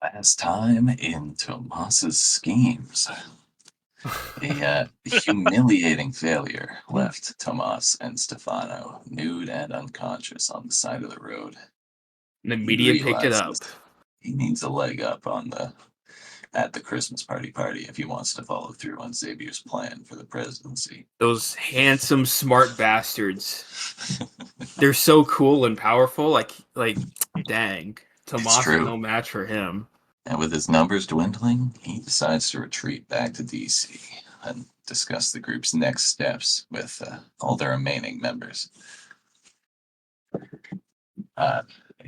Last time in Tomas's schemes, a humiliating failure left Tomas and Stefano nude and unconscious on the side of the road. And the He media picked it up. realizes he needs a leg up at the Christmas party if he wants to follow through on Xavier's plan for the presidency. Those handsome, smart bastards. They're so cool and powerful. Dang. Tomas is no match for him. And with his numbers dwindling, he decides to retreat back to DC and discuss the group's next steps with all the remaining members. A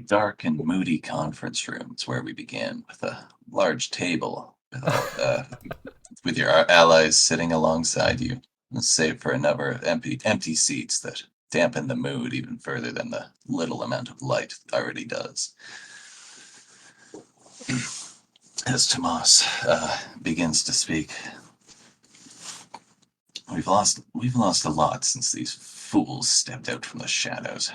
dark and moody conference room is where we begin, with a large table with your allies sitting alongside you, save for a number of empty seats that dampen the mood even further than the little amount of light already does. As Tomas begins to speak, we've lost a lot since these fools stepped out from the shadows.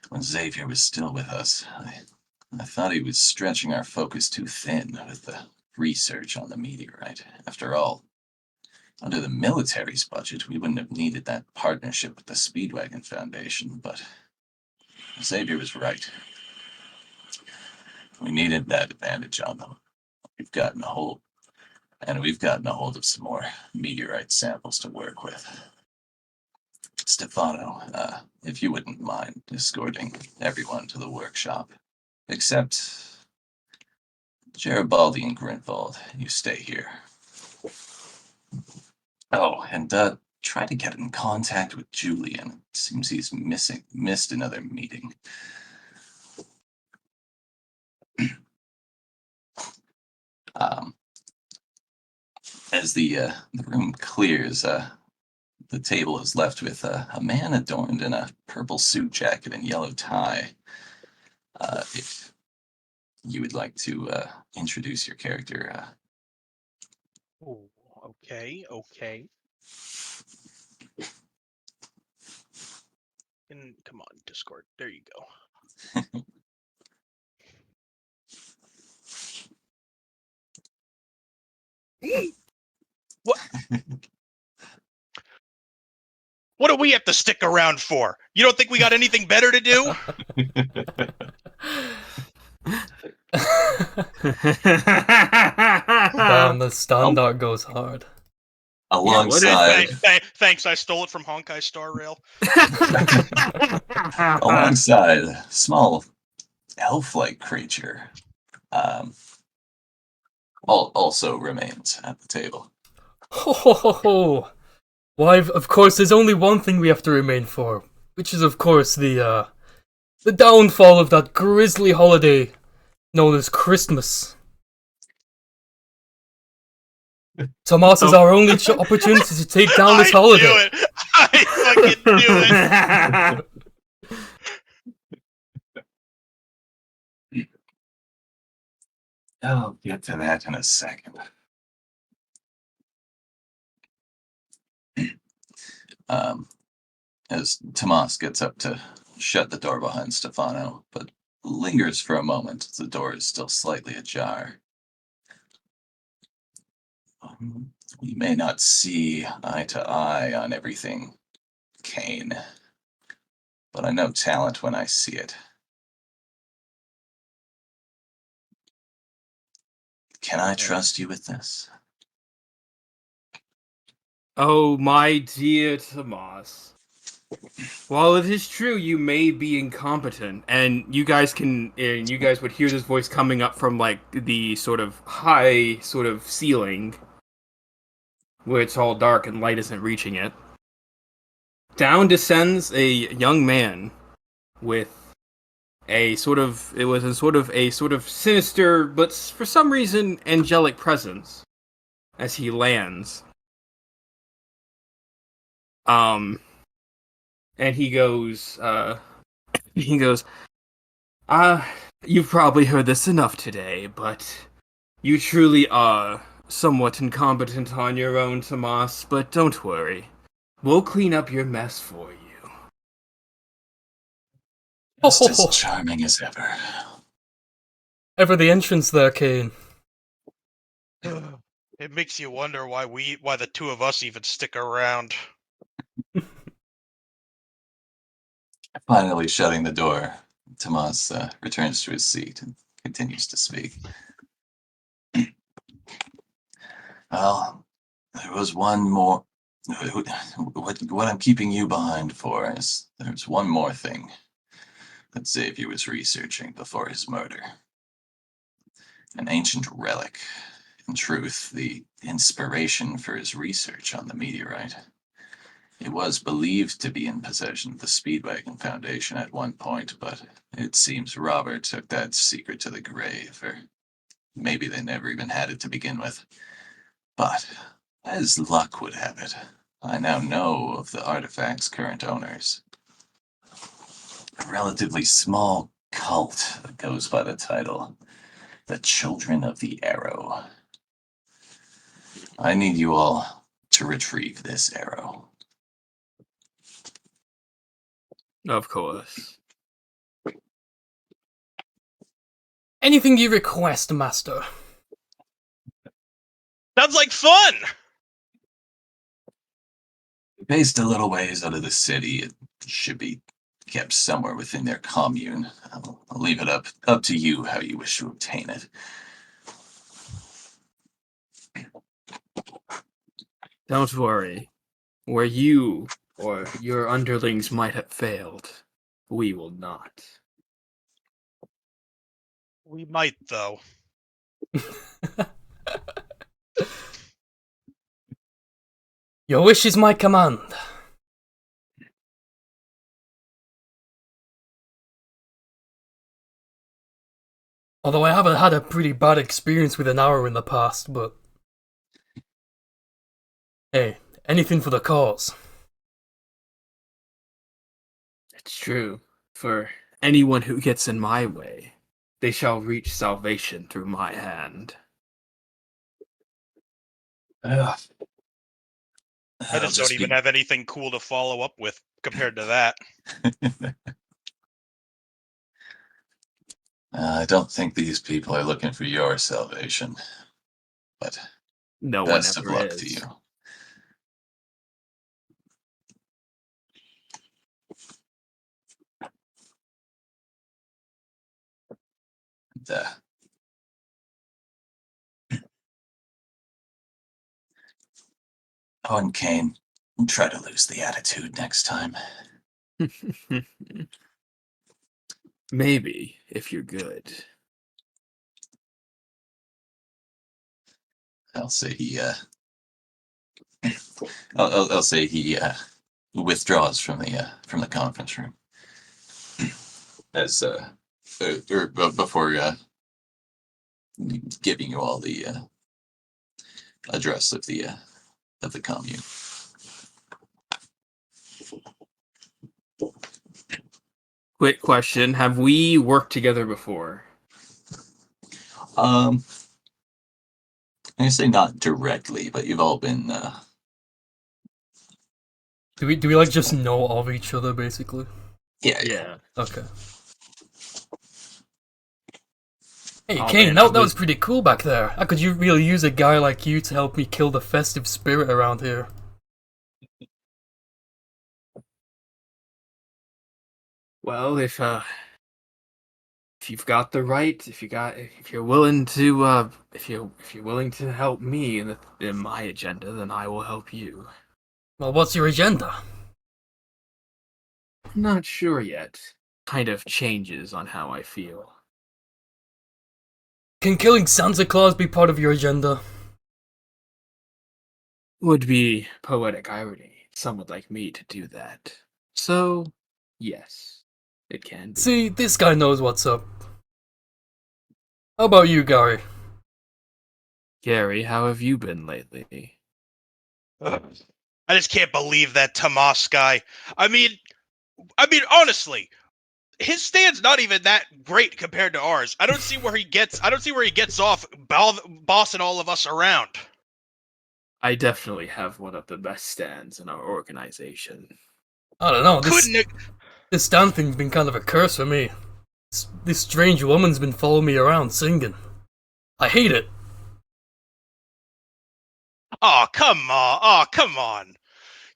When Xavier was still with us, I thought he was stretching our focus too thin with the research on the meteorite. After all, under the military's budget, we wouldn't have needed that partnership with the Speedwagon Foundation, but Xavier was right. We needed that advantage on them. We've gotten a hold of some more meteorite samples to work with. Stefano, if you wouldn't mind escorting everyone to the workshop, except Garibaldi and Grinwald, you stay here. Oh, and try to get in contact with Julian. It seems he's missed another meeting. As the room clears, the table is left with a man adorned in a purple suit jacket and yellow tie. If you would like to introduce your character. Oh, okay. And come on, Discord. There you go. What? What do we have to stick around for? You don't think we got anything better to do? Damn, the standard goes hard. Alongside, thanks. I stole it from Honkai Star Rail. alongside a small elf-like creature, also remains at the table. Ho. Why, of course, there's only one thing we have to remain for, which is, of course, the downfall of that grisly holiday known as Christmas. Tomas is our only opportunity to take down this holiday. I fucking knew it! I'll get to that in a second. As Tomas gets up to shut the door behind Stefano, but lingers for a moment as the door is still slightly ajar. We may not see eye to eye on everything, Kane, but I know talent when I see it. Can I trust you with this? Oh, my dear Tomas. While it is true you may be incompetent, and you guys would hear this voice coming up from like the sort of high sort of ceiling, where it's all dark and light isn't reaching it. Down descends a young man with a sort of sinister, but for some reason angelic presence as he lands. And he goes, you've probably heard this enough today, but you truly are somewhat incompetent on your own, Tomas, but don't worry. We'll clean up your mess for you. Just as charming as ever. ever the entrance there, Kane. It makes you wonder why the two of us even stick around. Finally shutting the door, Tomas returns to his seat and continues to speak. Well, there was one more. What I'm keeping you behind for is there's one more thing that Xavier was researching before his murder. An ancient relic. In truth, the inspiration for his research on the meteorite. It was believed to be in possession of the Speedwagon Foundation at one point, but it seems Robert took that secret to the grave, or maybe they never even had it to begin with. But, as luck would have it, I now know of the artifact's current owners. A relatively small cult that goes by the title, the Children of the Arrow. I need you all to retrieve this arrow. Of course. Anything you request, Master. Sounds like fun! Based a little ways out of the city, it should be kept somewhere within their commune. I'll leave it up to you how you wish to obtain it. Don't worry. Where you or your underlings might have failed, we will not. We might, though. Your wish is my command. Although I haven't had a pretty bad experience with an arrow in the past, but... Hey, anything for the cause. It's true. For anyone who gets in my way, they shall reach salvation through my hand. Ugh. I just don't even have anything cool to follow up with compared to that. I don't think these people are looking for your salvation, but No best one of ever luck is. to you. And, oh, and Kane, try to lose the attitude next time. Maybe, if you're good. I'll say I'll say he withdraws from the conference room as before giving you all the address of the commune. Quick question: have we worked together before? I say not directly, but you've all been. Do we like just know of each other, basically? Yeah. Okay. Hey, Oh, Kane, man, that was pretty cool back there. I could really use a guy like you to help me kill the festive spirit around here. Well, if you've got the right, if you're willing to, if you're willing to help me in my agenda, then I will help you. Well, what's your agenda? I'm not sure yet. Kind of changes on how I feel. Can killing Santa Claus be part of your agenda? Would be poetic irony. Someone like me to do that. So, yes, it can be. See, this guy knows what's up. How about you, Gary? Gary, how have you been lately? I just can't believe that Tomas guy. I mean, honestly, his stand's not even that great compared to ours. I don't see where he gets off bossing all of us around. I definitely have one of the best stands in our organization. I don't know, Couldn't it? this stand thing's been kind of a curse for me. This strange woman's been following me around singing. I hate it. Oh, come on. Oh, come on.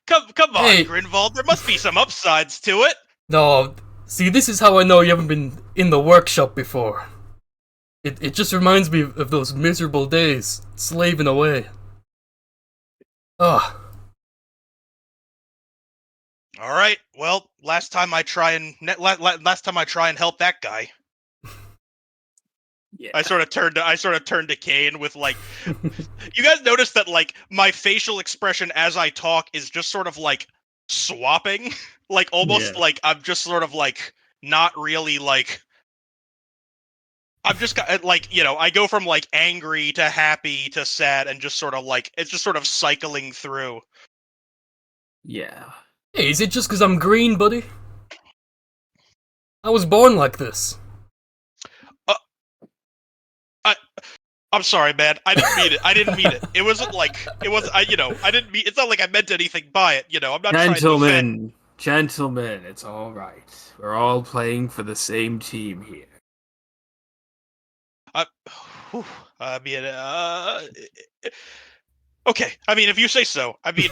Come on, Hey. Grinvald. There must be some upsides to it. No, see, this is how I know you haven't been in the workshop before. It just reminds me of those miserable days, slaving away. Ugh. All right. Well, last time I try and help that guy. Yeah. I sort of turned to Kane with like, you guys notice that like my facial expression as I talk is just sort of like swapping, like almost Yeah. like I'm just sort of like not really like. I'm just like, I go from like angry to happy to sad and just sort of like it's just sort of cycling through. Yeah. Hey, is it just 'cause I'm green, buddy? I was born like this. I'm sorry, man. I didn't mean it. I didn't mean it. It wasn't like it was. I didn't mean. It's not like I meant anything by it. I'm not trying to offend. Gentlemen, it's all right. We're all playing for the same team here. I mean, okay. I mean, if you say so. I mean,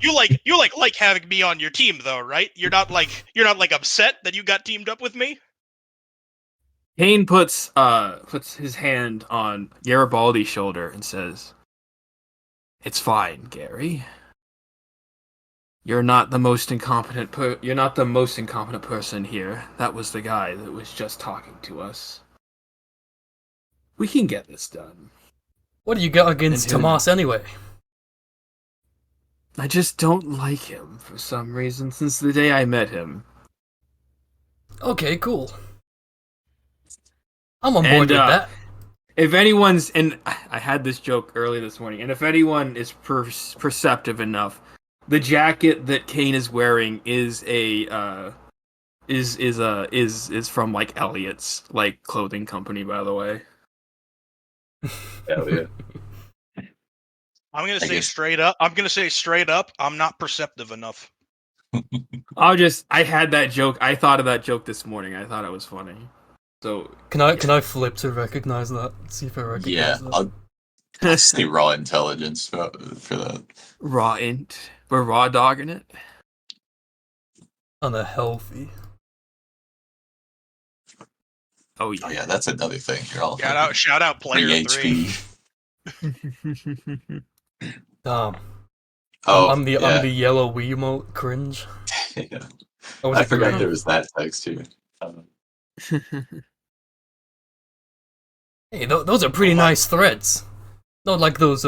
you like having me on your team, though, right? You're not like upset that you got teamed up with me. Kane puts his hand on Garibaldi's shoulder and says, "It's fine, Gary. You're not the most incompetent person here. That was the guy that was just talking to us. We can get this done." What do you got against Tomas anyway? I just don't like him for some reason since the day I met him. Okay, cool. I'm on board with that. If anyone's, and I had this joke early this morning, and if anyone is perceptive enough, the jacket that Kane is wearing is from like Elliot's like clothing company, by the way. Hell yeah. I'm gonna say straight up. I'm not perceptive enough. I had that joke. I thought of that joke this morning. I thought it was funny. So can I flip to recognize that? See if I recognize that. I'll say raw intelligence for that. Raw int. We're raw dogging it. On a healthy. Oh yeah. Oh yeah, that's another thing. You're all Shout out player 3. HP. Damn. Oh, I'm the yellow Wiimote cringe. Yeah. I forgot there was that text too. Hey, those are pretty nice threads. Not like those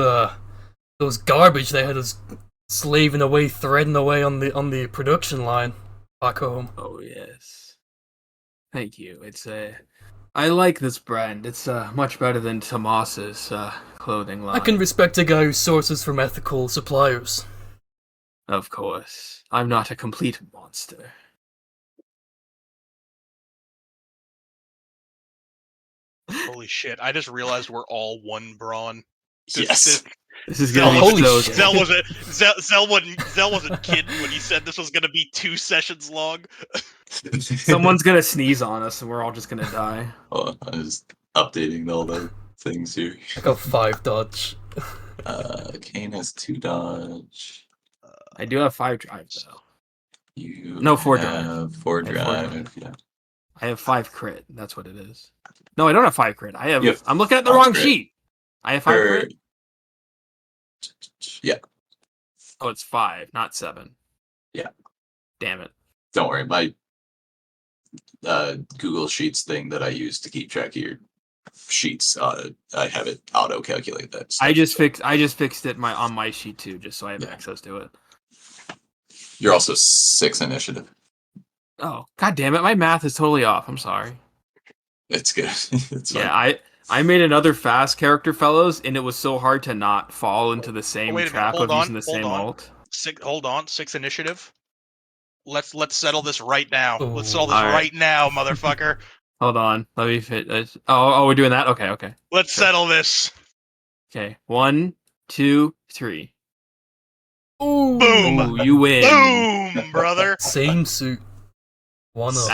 garbage they had us slaving away, threading away on the production line back home. Oh yes. Thank you. I like this brand. It's much better than Tomas's clothing line. I can respect a guy who sources from ethical suppliers. Of course. I'm not a complete monster. Holy shit! I just realized we're all one brawn. Yes. This is gonna be so good. Zell wasn't kidding when he said this was gonna be 2 sessions long. Someone's gonna sneeze on us and we're all just gonna die. Oh, I was updating all the things here. I got 5 dodge. Kane has 2 dodge. I do have 5 drive though. You 4 drive. 4 drive. Yeah. I have 5 crit. That's what it is. No, I don't have 5 crit. I'm looking at the 5 wrong crit. sheet. I have 5 crit. Yeah. Oh, it's 5, not 7. Yeah. Damn it. Don't worry, my Google Sheets thing that I use to keep track of your sheets, I have it auto calculate that stuff. I just fixed it on my sheet too, just so I have access to it. You're also 6 initiative. Oh, god damn it! My math is totally off. I'm sorry. It's good. It's fine. Yeah, I made another fast character, fellows, and it was so hard to not fall into the same trap of using the same alt. 6 initiative. Let's settle this right now. Ooh. Let's settle this right now, motherfucker. Hold on, let me fit. Oh, we're doing that. Okay. Let's settle this. Okay, 1, 2, 3. Ooh. Boom. Ooh, you win. Boom, brother. Same suit. One of.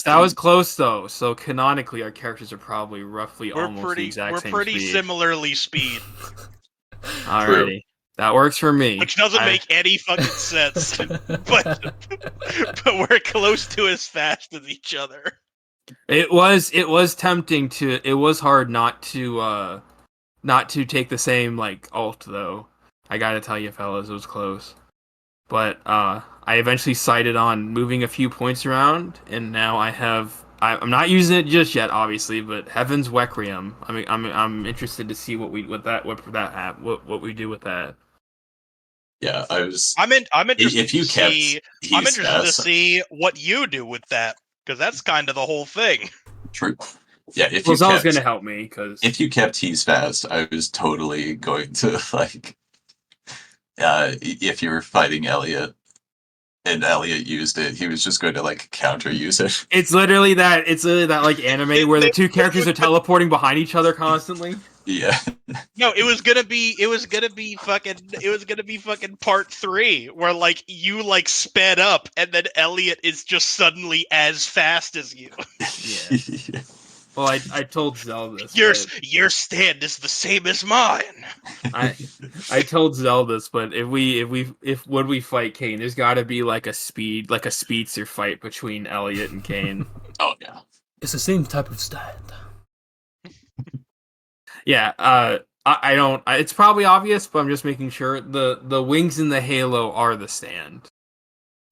That was close though. So canonically, our characters are probably roughly We're almost the pretty exact same pretty speed. similarly speed, Alrighty, that works for me. which doesn't make any fucking sense. but we're close to as fast as each other. It was tempting to. It was hard not to take the same like alt though. I gotta tell you, fellas, it was close. But I eventually decided on moving a few points around, and now I'm not using it just yet, obviously. But Heaven's Requiem. I'm interested to see what we do with that. What we do with that. Yeah, I'm interested if you to see. kept I'm He's interested to fast, see what you do with that, because that's kind of the whole thing. true. Yeah, if Well, you Zell's kept gonna help me because if you kept He's fast, I was totally going to like if you were fighting Elliot and Elliot used it, he was just going to like counter use it. it's literally that. It's literally that like anime where the two characters are teleporting behind each other constantly. Yeah. No, it was gonna be fucking part 3, where like you like sped up, and then Elliot is just suddenly as fast as you. Yeah. Well, I told Zell this. Your stand is the same as mine. I told Zell this, but if when we fight Kane, there's got to be like a speedster fight between Elliot and Kane. Oh yeah. It's the same type of stand. Yeah. I don't. It's probably obvious, but I'm just making sure the wings in the Halo are the stand.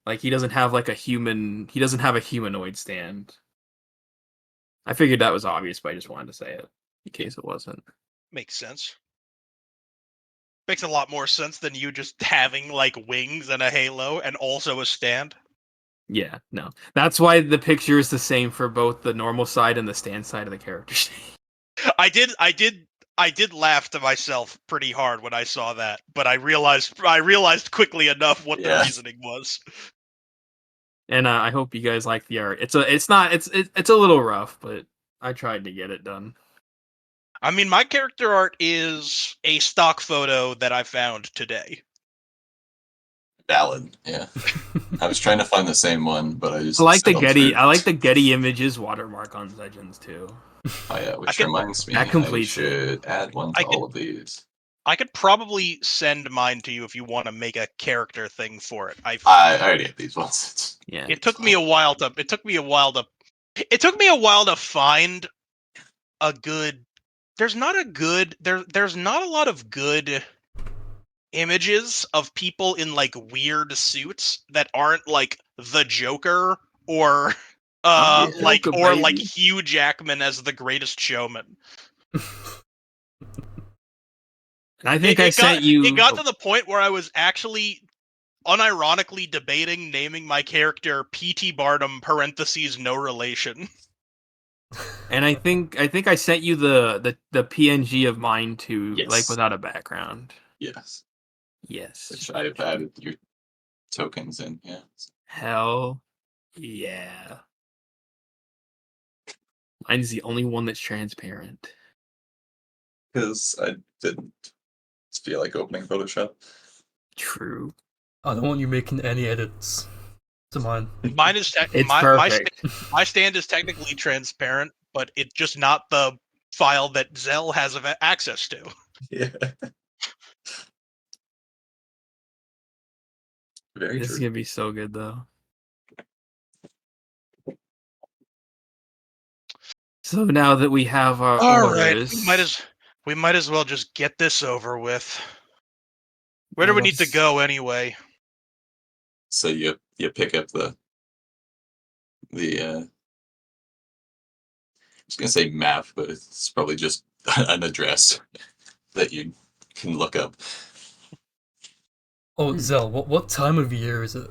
Like he doesn't have like a human. He doesn't have a humanoid stand. I figured that was obvious, but I just wanted to say it in case it wasn't. Makes sense. Makes a lot more sense than you just having like wings and a halo and also a stand. Yeah, no. That's why the picture is the same for both the normal side and the stand side of the character sheet. I did laugh to myself pretty hard when I saw that, but I realized quickly enough what the Yeah. reasoning was. And I hope you guys like the art. It's a little rough, but I tried to get it done. I mean, my character art is a stock photo that I found today. Valid. Yeah. I was trying to find the same one, but I just I like the settled Getty. for- I like the Getty Images watermark on Legends too. Oh yeah, which could- reminds me, that I completes it. should add one to I could- all of these. I could probably send mine to you if you want to make a character thing for it. I already have these ones. Yeah. It took me a while to find a good. There's not a lot of good images of people in like weird suits that aren't like the Joker or I'm the Joker, like baby. Hugh Jackman as the Greatest Showman. And I think I sent you. It got to the point where I was actually unironically debating naming my character P.T. Barnum (parentheses no relation). And I think I sent you the PNG of mine too, Yes. like without a background. Yes. Yes. Which I've added your tokens in, yeah. Hell yeah. Mine's the only one that's transparent. Because I didn't feel like opening Photoshop. True. I don't want you making any edits to mine. Mine is It's perfect. my stand is technically transparent, but it's just not the file that Zell has access to. Yeah. Very This is true. gonna be so good though. So now that we have our All right, orders, we might as well just get this over with. Where do we need to go anyway? So you pick up the I was gonna say map, but it's probably just an address that you can look up. Oh, Zell, what time of year is it?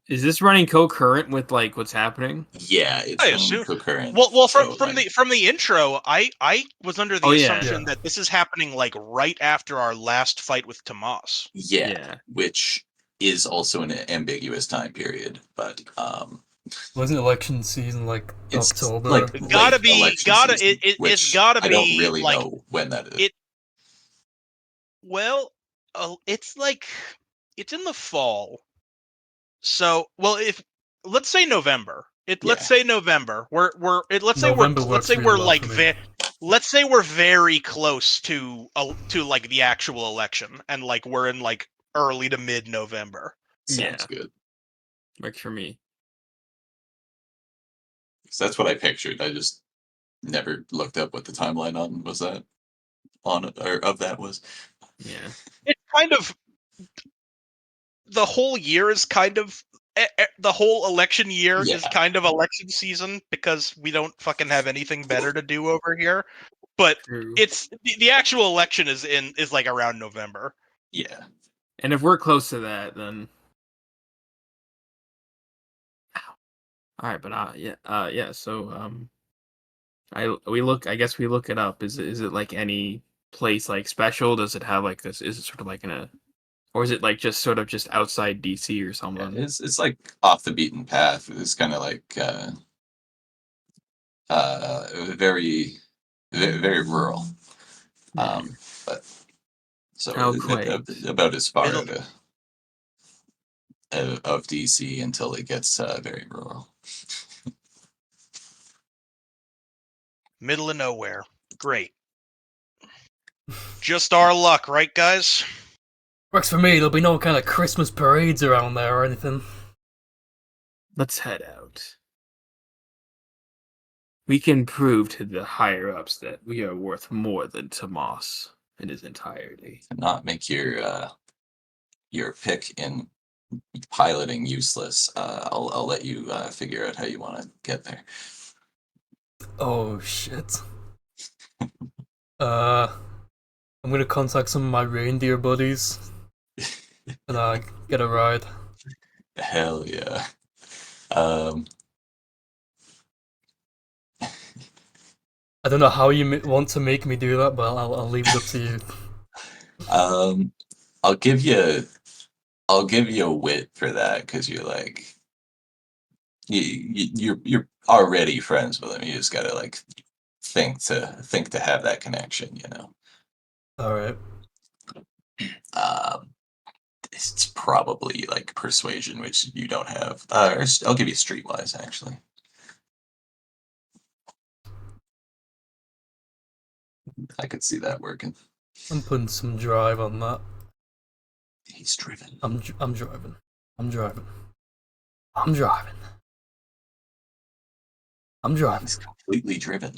is this running concurrent with like what's happening? Yeah, it's I running assume- concurrent. Well, so, from the intro, I was under the Oh, yeah. assumption Yeah. that this is happening like right after our last fight with Tomas. yeah, which is also an ambiguous time period, but Wasn't election season like it's October? like It's gotta late be- election gotta- season, it's which gotta I don't be, really like, know when that is. Well, it's like it's in the fall. So, well, let's say November. Yeah. Let's say November. Let's November say works really we're well like for me. let's say we're very close to like the actual election, and like we're in like early to mid November. Sounds good. Works for me. 'Cause that's what I pictured. I just never looked up what the timeline of that was. Yeah. It's kind of the whole year is kind of the whole election year is Yeah. kind of election season because we don't fucking have anything better to do over here. But True. it's the actual election is like around November. Yeah. And if we're close to that, then all right. But yeah. So I guess we look it up. Is it like any place like special? Does it have like this? Is it sort of like in a, or is it like just sort of just outside DC or Yeah, something? it's like off the beaten path. It's kind of like very very rural. But so How quaint. about as far Middle of DC until it gets very rural. middle of nowhere. Great. Just our luck, right, guys? Works for me. There'll be no kind of Christmas parades around there or anything. Let's head out. We can prove to the higher ups that we are worth more than Tomas in his entirety. Not make your pick in piloting useless. I'll let you figure out how you want to get there. Oh shit. I'm gonna contact some of my reindeer buddies and get a ride. Hell yeah. I don't know how you want to make me do that, but I'll leave it up to you. I'll give you a wit for that because you're like you're already friends with him. You just gotta like think to have that connection, you know. All right. Um, it's probably like persuasion, which you don't have. I'll give you streetwise actually. I could see that working. I'm putting some drive on that. He's driven. I'm driving. I'm driving. I'm driving. I'm driving. He's completely driven.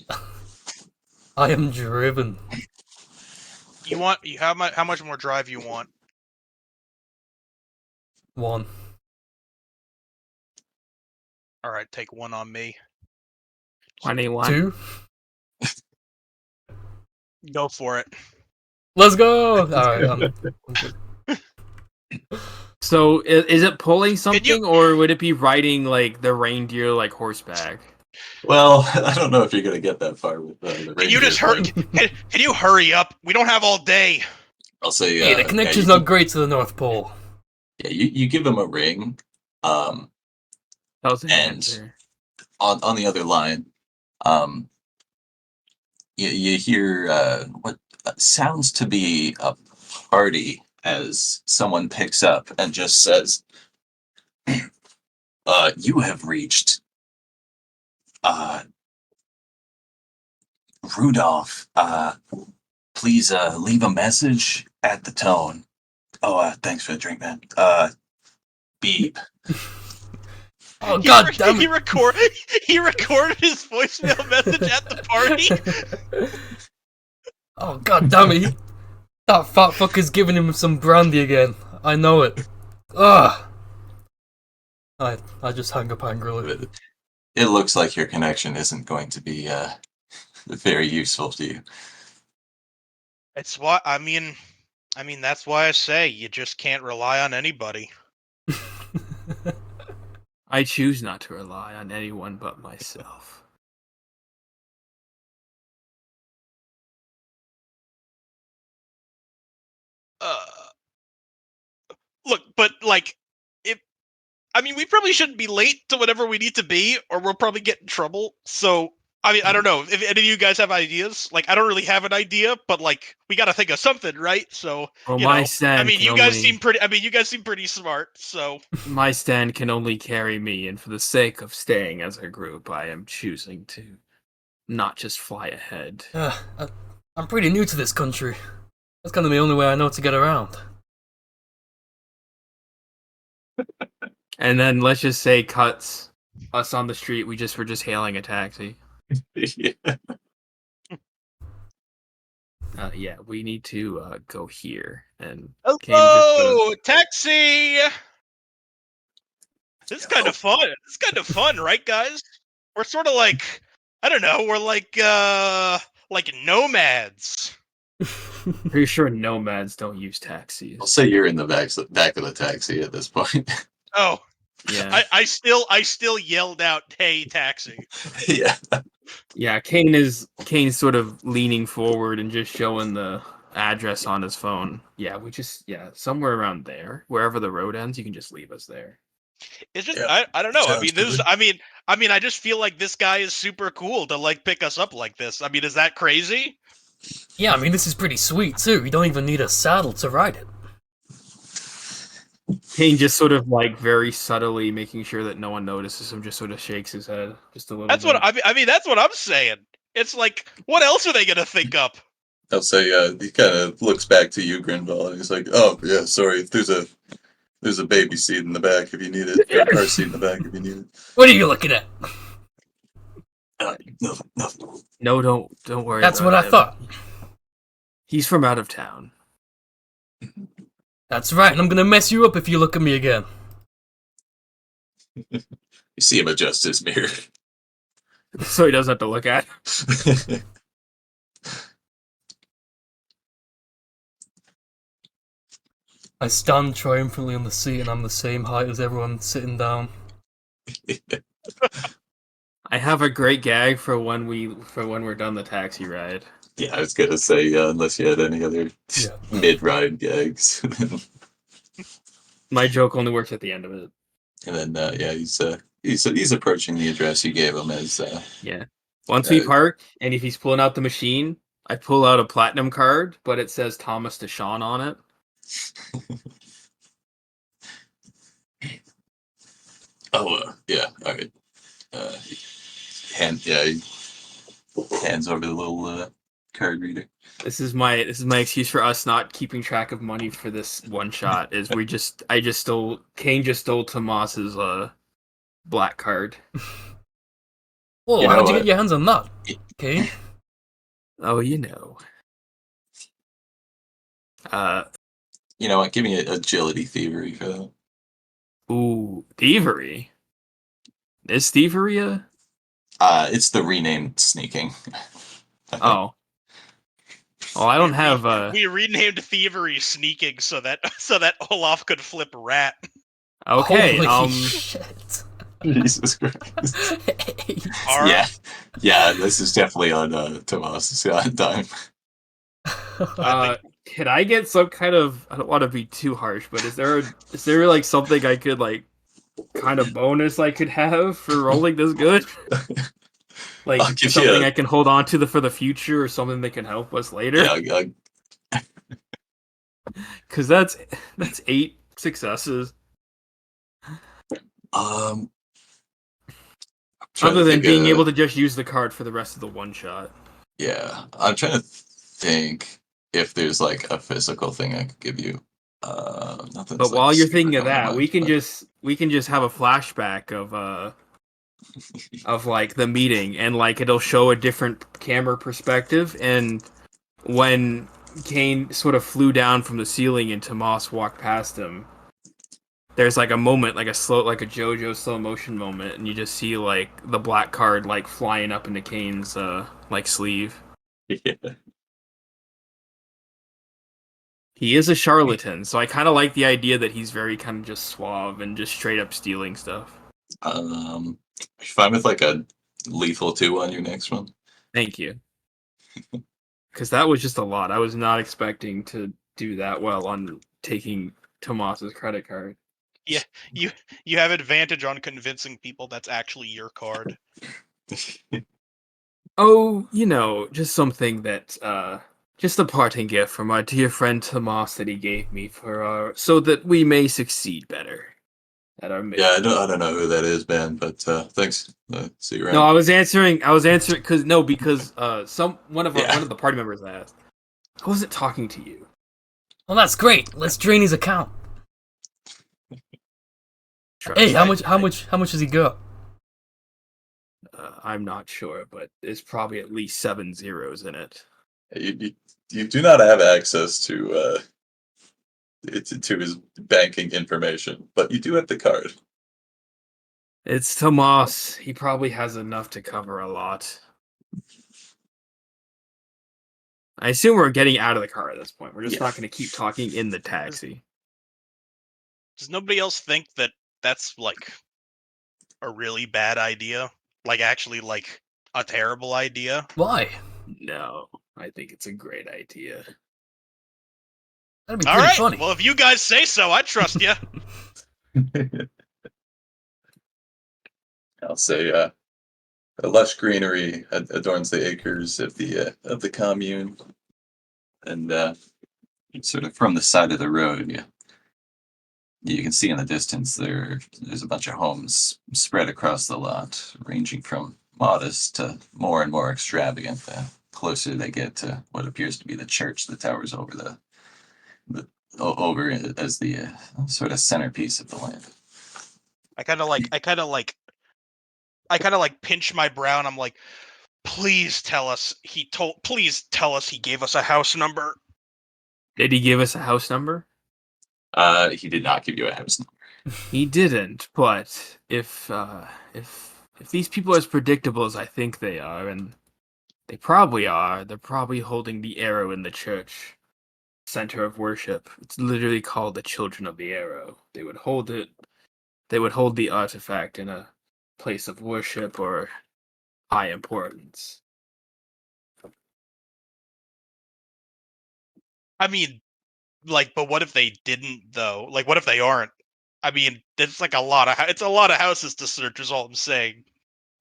I am driven. How much more drive you want? 1. All right, take 1 on me. 21. 2. Go for it. Let's go. All right. I'm good. So is it pulling something, you- or would it be riding like the reindeer like horseback? Well, I don't know if you're gonna get that far with the Can you just reindeer hurry? thing. Can you hurry up? We don't have all day. I'll say. Hey, the connection's not great to the North Pole. Yeah, you give him a ring. That was an And answer. on the other line, you hear what sounds to be a party as someone picks up and just says, "You have reached Rudolph. Please leave a message at the tone." Oh, thanks for the drink, man. Beep. Oh god damn He it! recorded his voicemail message at the party. Oh god damn it! That fat fucker's giving him some brandy again. I know it. Ugh. I just hang up angrily. It looks like your connection isn't going to be very useful to you. It's what I mean. That's why I say you just can't rely on anybody. I choose not to rely on anyone but myself. Look, but like, we probably shouldn't be late to whatever we need to be, or we'll probably get in trouble. So I mean, I don't know if any of you guys have ideas. Like, I don't really have an idea, but like, we got to think of something, right? So, Well, you my know, I stand mean, can you guys only seem pretty. I mean, you guys seem pretty smart. So, my stand can only carry me, and for the sake of staying as a group, I am choosing to not just fly ahead. I'm pretty new to this country. That's kind of the only way I know to get around. And then let's just say cuts us on the street. Were just hailing a taxi. Yeah. Yeah, we need to go here. And hello, taxi. This is kind of fun. This is kind of fun, right, guys? We're sort of like, I don't know. We're like nomads. pretty sure nomads don't use taxis. I'll say you're in the back of the taxi at this point. Oh, Yeah, I still yelled out, "Hey, taxi!" Yeah. yeah. Kane's sort of leaning forward and just showing the address on his phone. Yeah, somewhere around there, wherever the road ends, you can just leave us there. It's just Yeah. I don't know. I Sounds mean, this. good. I mean, I just feel like this guy is super cool to like pick us up like this. I mean, is that crazy? Yeah, I mean, this is pretty sweet, too. You don't even need a saddle to ride it. Kane just sort of like very subtly making sure that no one notices him, just sort of shakes his head just a little That's bit. what I mean. That's what I'm saying. It's like, what else are they gonna think up? I'll say, he kind of looks back to you, Grinball, and he's like, "Oh yeah, sorry. There's a baby seat in the back if you need it, or a car seat in the back if you need it." What are you looking at? Nothing. No, don't worry. That's about what I him. thought. He's from out of town. That's right, and I'm gonna mess you up if you look at me again. You see him adjust his mirror. So he doesn't have to look at. I stand triumphantly on the seat, and I'm the same height as everyone sitting down. I have a great gag for when we're done the taxi ride. Yeah, I was gonna say, unless you had any other Yeah. mid-ride gags, My joke only works at the end of it. and then yeah, he's approaching the address you gave him as Yeah. Once we park, and if he's pulling out the machine, I pull out a platinum card, but it says Thomas Deshawn on it. yeah, all right. He hands over the little card reader. This is my excuse for us not keeping track of money for this one shot. Is Kane just stole Tomas's black card. Whoa, You know how'd you what? get your hands on that? Okay. Oh, you know. You know what? Give me agility thievery for that. Ooh, thievery. Is thievery a? It's the renamed sneaking. Oh. Well, I don't have We renamed thievery sneaking so that Olaf could flip rat. Okay. Holy shit. Jesus Christ. Alright. Yeah. This is definitely on Tomas's time. Can I get some kind of? I don't want to be too harsh, but is there like something I could like, kind of bonus I could have for rolling this good? Like I'll give something you I can hold on to for the future, or something that can help us later. Yeah, Because that's 8 successes. I'm Other than being able to just use the card for the rest of the one shot. Yeah, I'm trying to think if there's like a physical thing I could give you. Nothing. But while you're thinking of that, we can just have a flashback of like the meeting, and like it'll show a different camera perspective, and when Kane sort of flew down from the ceiling and Tomas walked past him, there's like a moment, like a JoJo slow motion moment, and you just see like the black card like flying up into Kane's like sleeve. Yeah. He is a charlatan, so I kind of like the idea that he's very kind of just suave and just straight up stealing stuff. You fine with like a lethal 2 on your next one? Thank you. Because that was just a lot. I was not expecting to do that well on taking Tomas's credit card. Yeah, you have advantage on convincing people that's actually your card. Oh, just something that, just a parting gift from our dear friend Tomas that he gave me so that we may succeed better at our mission. Yeah, I don't know who that is, man, but thanks. See you around. No, I was answering because one of the party members asked. I wasn't talking to you. Well, that's great. Let's drain his account. Trust Hey, me. how much does he go? I'm not sure, but there's probably at least 7 zeros in it. You do not have access to his banking information, but you do have the card. It's Tomas. He probably has enough to cover a lot. I assume we're getting out of the car at this point. We're just not going to keep talking in the taxi. Does nobody else think that that's like a really bad idea? Like actually like a terrible idea? Why? No, I think it's a great idea. That'd be All pretty right. funny. Well, if you guys say so, I trust you. I'll say a lush greenery adorns the acres of the commune, and sort of from the side of the road, you can see in the distance there's a bunch of homes spread across the lot, ranging from modest to more and more extravagant. The closer they get to what appears to be the church that towers over over as the sort of centerpiece of the land. I kind of like pinch my brow and I'm like, please tell us he gave us a house number. Did he give us a house number? He did not give you a house number. He didn't, but if these people are as predictable as I think they are, and they probably are, they're probably holding the arrow in the church center of worship. It's literally called the Children of the Arrow. They would hold the artifact in a place of worship or high importance. I mean, like, but what if they didn't though? Like, what if they aren't? I mean, it's like it's a lot of houses to search. Is all I'm saying.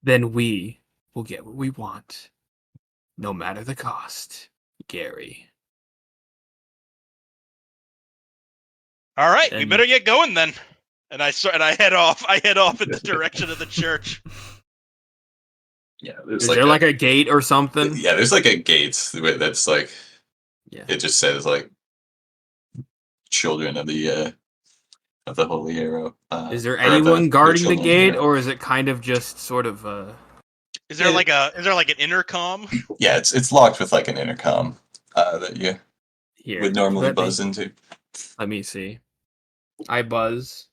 Then we will get what we want, no matter the cost, Gary. All right, we And- better get going then. And I head off. I head off in the direction of the church. Yeah, Is there like a gate or something? Yeah, there's like a gate that's like, Yeah. it just says like Children of the Holy Arrow. Is there or anyone guarding the Children of gate, Arrow. or is it kind of just sort of Is there like an intercom? Yeah, it's locked with like an intercom that you here? would normally Let me- buzz into. Let me see. I buzz.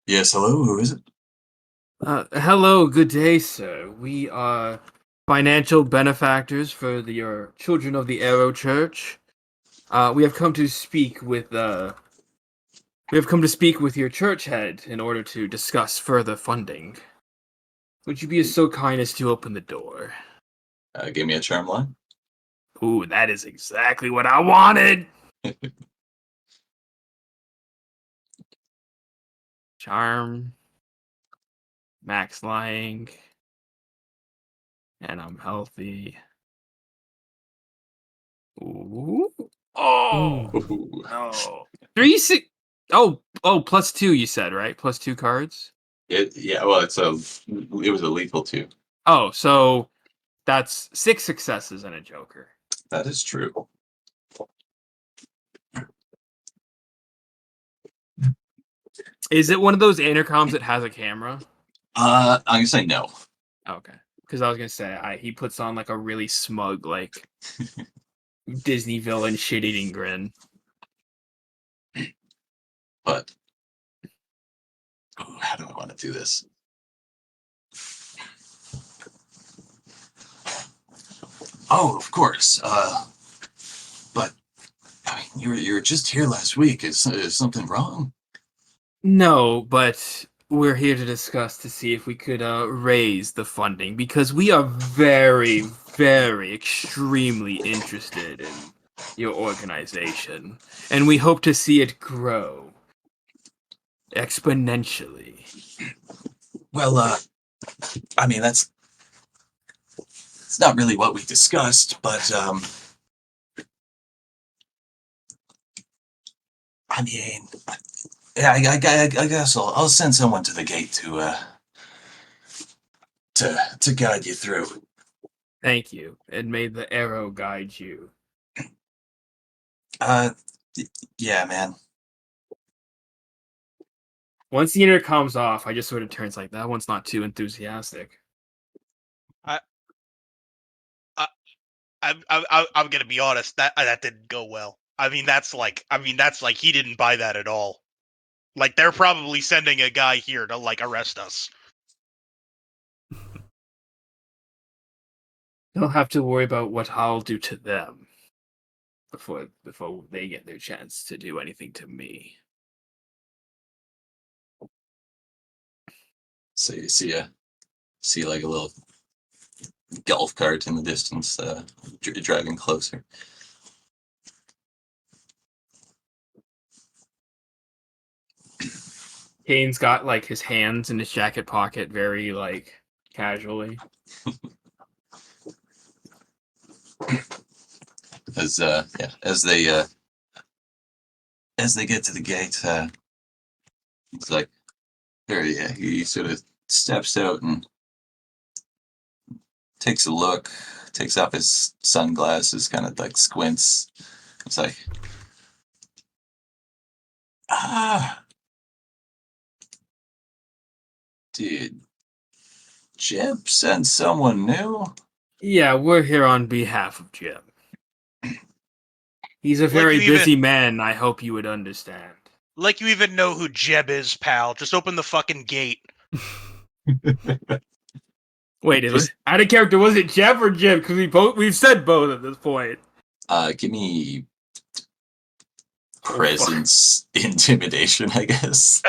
Yes, hello, who is it? Hello, good day, sir. We are financial benefactors for your Children of the Arrow Church. We have come to speak with your church head in order to discuss further funding. Would you be so kind as to open the door? Give me a charm line. Ooh, that is exactly what I wanted. Charm. Max lying. And I'm healthy. Ooh. Oh. Ooh. No. 3 6. Oh, +2 you said, right? +2 cards? Well, it was a lethal too. Oh, so that's 6 successes and a joker. That is true. Is it one of those intercoms that has a camera? I'm gonna say no. Okay. Because I was gonna say he puts on like a really smug, like Disney villain shit-eating grin. But how do I want to do this? Oh, of course. But I mean, you were just here last week. Is something wrong? No, but we're here to discuss to see if we could raise the funding because we are very, very extremely interested in your organization, and we hope to see it grow. exponentially. Well, I mean, it's not really what we discussed, but, I mean, yeah, I guess I'll send someone to the gate to guide you through. Thank you, and may the arrow guide you. Uh, yeah, man. Once the intercom's off, I just sort of turns like, that one's not too enthusiastic. I'm gonna be honest. That didn't go well. I mean, that's like he didn't buy that at all. Like, they're probably sending a guy here to like arrest us. Don't have to worry about what I'll do to them before they get their chance to do anything to me. So you see like a little golf cart in the distance, driving closer. Kane's got like his hands in his jacket pocket very like casually. As as they get to the gate, it's like there, yeah, he sort of steps out and takes a look, takes off his sunglasses, kind of like squints. It's like, ah, did Jeb send someone new? Yeah, we're here on behalf of Jim. He's a very you even- busy man, I hope you would understand. Like you even know who Jeb is, pal. Just open the fucking gate. Wait, Just- out of character, was it Jeff or Jim? Because we've said both at this point. Give me Oh, presence intimidation, I guess.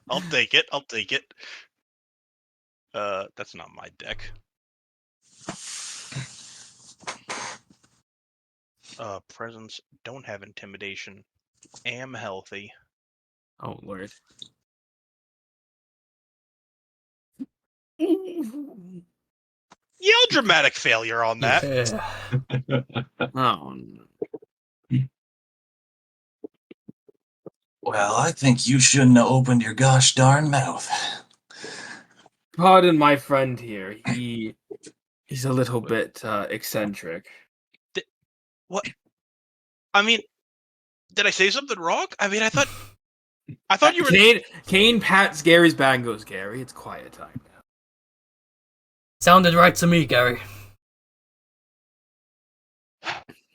I'll take it. I'll take it. That's not my deck. Presence, don't have intimidation. Am healthy. Oh lord. Yell dramatic failure on that. Yeah. Oh no. Well, I think you shouldn't have opened your gosh darn mouth. Pardon my friend here. He's a little bit eccentric. What? I mean, did I say something wrong? I mean, I thought you were. Kane pats Gary's back and goes, Gary, it's quiet time now. Sounded right to me, Gary.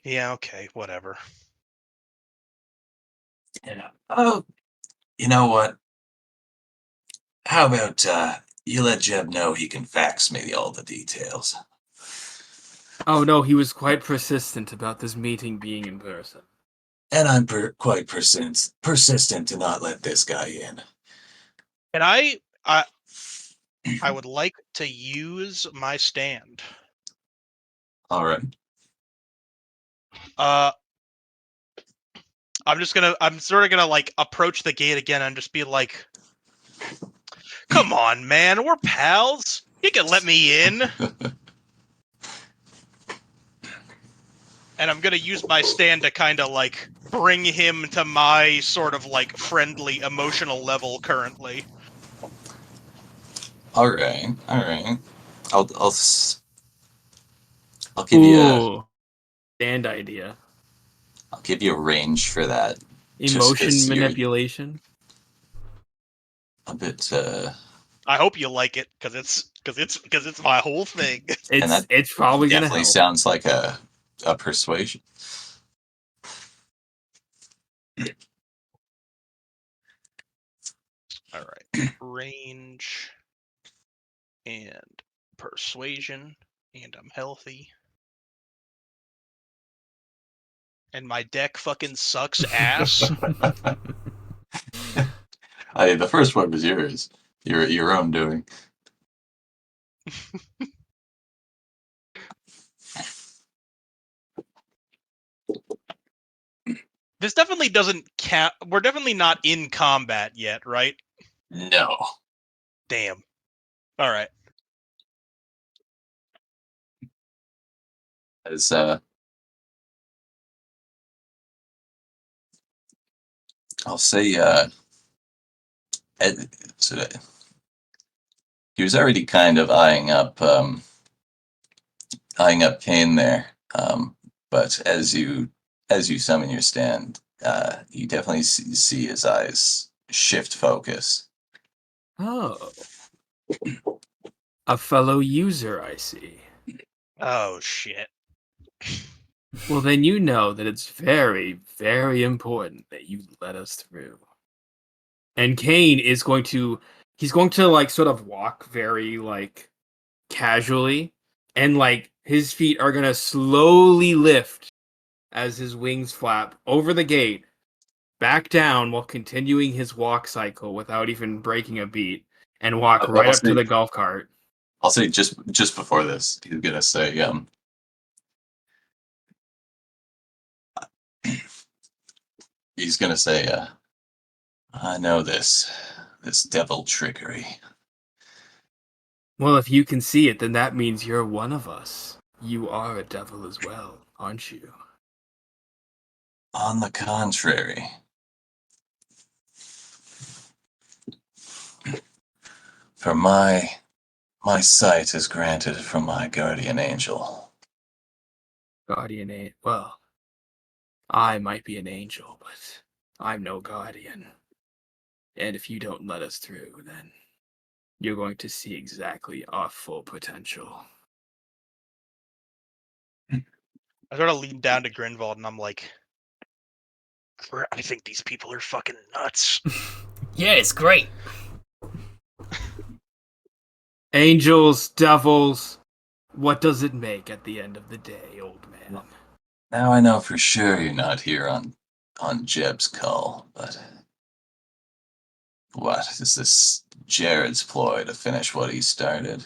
Yeah, okay, whatever. Yeah. Oh, you know what? How about you let Jeb know he can fax me all the details? Oh no, he was quite persistent about this meeting being in person. And I'm quite persistent to not let this guy in. And I would like to use my stand. All right. I'm sort of gonna like approach the gate again and just be like, "Come on, man, we're pals. You can let me in." And I'm gonna use my stand to kind of like bring him to my sort of like friendly emotional level currently. All right. I'll give you Ooh, stand idea. I'll give you a range for that. Just 'cause Emotion you're manipulation. a bit I hope you like it because it's my whole thing. and that It's probably gonna definitely help. sounds like a persuasion. All right, range and persuasion, and I'm healthy. And my deck fucking sucks ass. The first one was yours. Your own doing. This definitely doesn't count. We're definitely not in combat yet, right? No. Damn. All right. As I'll say, Ed, so he was already kind of eyeing up Kane there. But as you summon your stand, you definitely see his eyes shift focus. Oh. A fellow user, I see. Oh shit. Well, then you know that it's very, very important that you let us through. And Kane is he's going to like sort of walk very like casually, and like his feet are gonna slowly lift as his wings flap over the gate, back down while continuing his walk cycle without even breaking a beat, and walk right up to the golf cart. I'll say just before this, he's gonna say, he's gonna say, I know this devil trickery. Well, if you can see it, then that means you're one of us. You are a devil as well, aren't you? On the contrary, for my sight is granted from my guardian angel. Guardian ain't well. I might be an angel, but I'm no guardian. And if you don't let us through, then you're going to see exactly our full potential. I sort of lean down to Grinvald and I'm like, I think these people are fucking nuts. Yeah, it's great. Angels, devils, what does it make at the end of the day, old man? Now I know for sure you're not here on Jeb's call, but what is this Jared's ploy to finish what he started?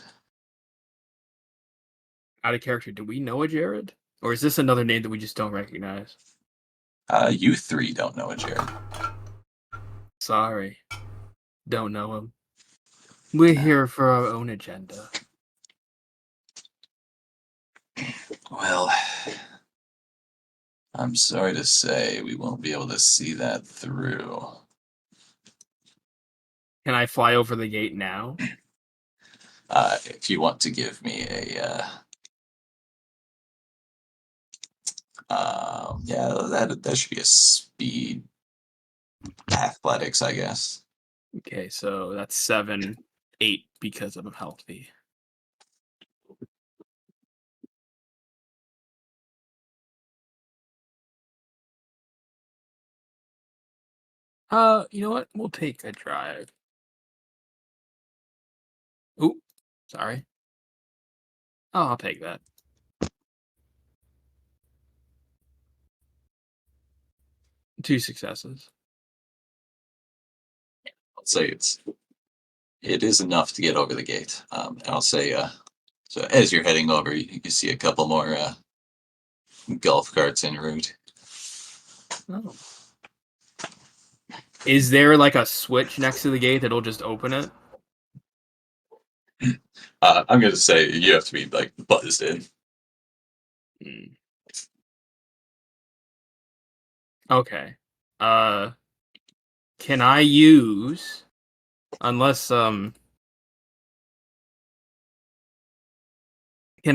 Out of character, do we know a Jared? Or is this another name that we just don't recognize? You three don't know a Jared. Sorry. Don't know him. We're here for our own agenda. Well, I'm sorry to say we won't be able to see that through. Can I fly over the gate now? If you want to give me yeah, that should be a speed athletics, I guess. Okay, so that's 7, 8 because I'm healthy. You know what? We'll take a drive. Ooh, sorry. Oh, I'll take that. Two successes. I'll say it is enough to get over the gate. And I'll say so as you're heading over, you can see a couple more golf carts en route. Oh. Is there like a switch next to the gate that'll just open it? I'm gonna say you have to be like buzzed in. Hmm. Okay. Can I use unless can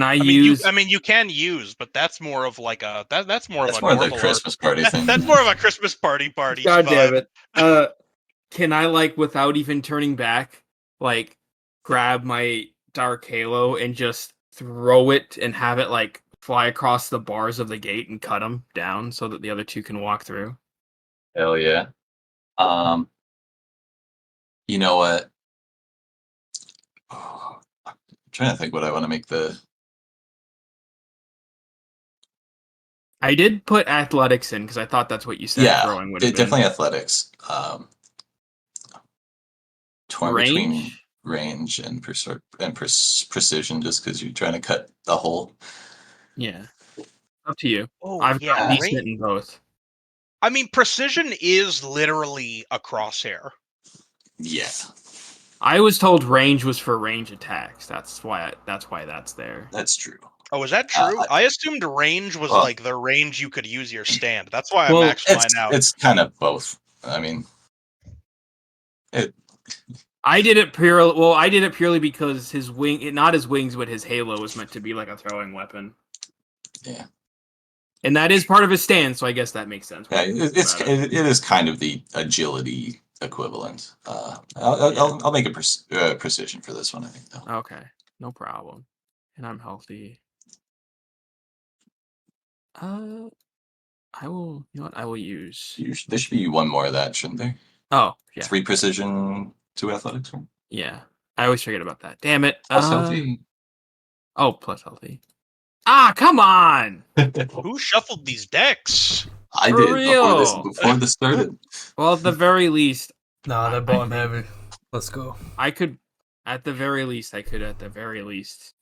I use You can use, but that's more of like that's more That's of a more of the normal Christmas party thing. That's more of a Christmas party God damn vibe. it. Can I like without even turning back, like grab my dark halo and just throw it and have it like fly across the bars of the gate and cut them down so that the other two can walk through? Hell yeah. You know what? I'm trying to think what I want to make the. I did put athletics in because I thought that's what you said Yeah, throwing would have been. definitely athletics. Torn between Range? range and precision, just because you're trying to cut the hole. Yeah. Up to you. Oh I've yeah, got decent in both. I mean, precision is literally a crosshair. Yeah, I was told range was for range attacks. That's why that's there. that's true. Oh, is that true? I- I assumed range was well- like the range you could use your stand. That's why I Well, maxed mine out. It's kind of both. I mean, it. I did it purely. Well, I did it purely because his wing, not his wings, but his halo was meant to be like a throwing weapon. Yeah. And that is part of his stand, so I guess that makes sense. Yeah, it is kind of the agility equivalent. I'll make a precision for this one. I think though. Okay, no problem. And I'm healthy. I will. You know what? I will use. There should be one more of that, shouldn't there? Oh, yeah. 3 precision, 2 athletics. Right? Yeah. I always forget about that. Damn it. Plus healthy. Oh, plus healthy. Ah, come on! Who shuffled these decks? I For did real? before this started. Well, at the very least, Nah, they're bottom heavy. Let's go. I could, at the very least,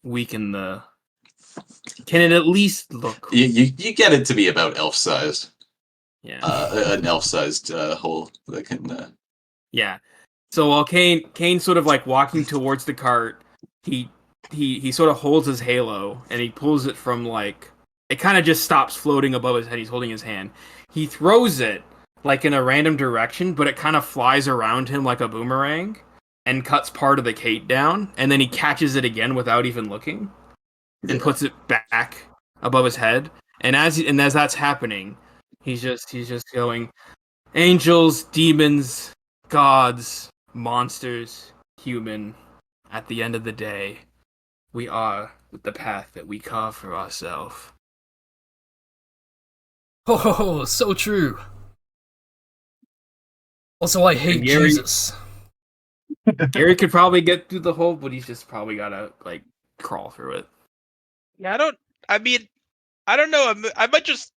weaken the. Can it at least look cool? You get it to be about elf sized. Yeah. An elf sized hole that can. Yeah. So while Kane's sort of like walking towards the cart, he sort of holds his halo and he pulls it from like it kind of just stops floating above his head. He's holding his hand. He throws it like in a random direction, but it kind of flies around him like a boomerang and cuts part of the cape down, and then he catches it again without even looking and puts it back above his head. And as that's happening, he's just going angels, demons, gods, monsters, human. At the end of the day, we are the path that we carve for ourselves. Oh, so true. Also, I hate Gary- Jesus. Gary could probably get through the hole, but he's just probably gotta like crawl through it. Yeah, I mean, I don't know. I might just.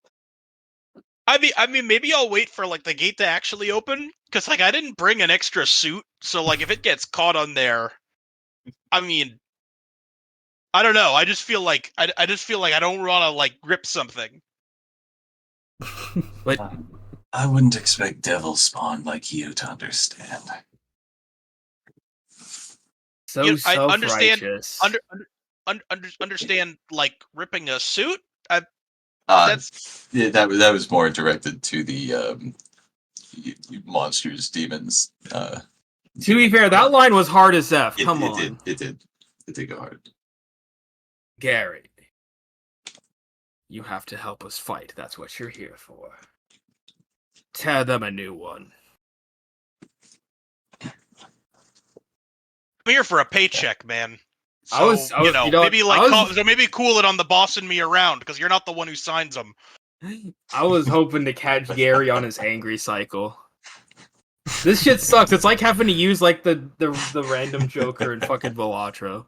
I mean, maybe I'll wait for like the gate to actually open, because like I didn't bring an extra suit, so like if it gets caught on there, I mean, I don't know. I just feel like I just feel like I don't want to like grip something. But I wouldn't expect devil spawn like you to understand. so You know, I self-righteous. Understand like ripping a suit. That's that was more directed to the you monsters, demons. To be fair, that line was hard as F. Come on, It did go hard. Gary. You have to help us fight. That's what you're here for. Tear them a new one. I'm here for a paycheck, man. So, I was- you know, maybe like I was- so maybe cool it on the bossing me around, because you're not the one who signs them. I was hoping to catch Gary on his angry cycle. This shit sucks. It's like having to use like the random Joker in fucking Velatro.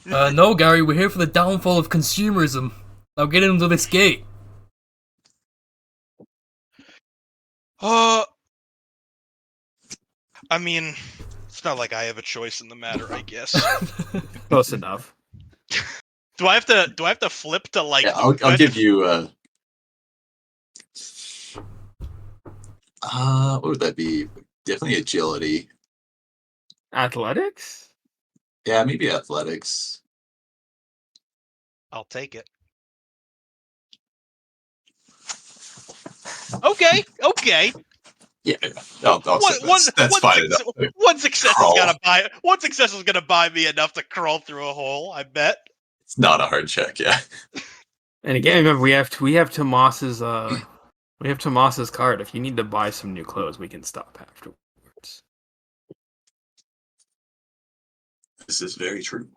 No, Gary, we're here for the downfall of consumerism. Now get into this gate. I mean, it's not like I have a choice in the matter, I guess. Close enough. Do I have to flip to like? Yeah, I'll give you. What would that be? Definitely agility. Athletics? Yeah, maybe athletics. I'll take it. Okay. Yeah, that's fine enough. One success Crawl. is gonna buy me enough to crawl through a hole. I bet. It's not a hard check. Yeah. And again, remember we have Tomas's card. If you need to buy some new clothes, we can stop afterwards. This is very true.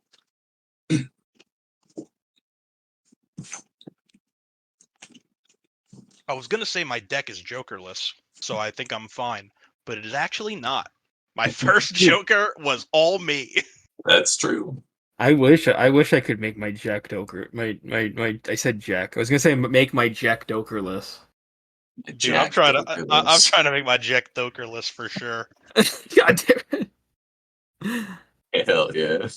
I was gonna say my deck is Jokerless, so I think I'm fine, but it is actually not. My first Joker was all me. That's true. I wish I could make my Jack Doker. I said Jack. I was gonna say make my Jack Dokerless. Dude, I'm trying to make my Jack Jokerless for sure. God damn it. Hell yeah.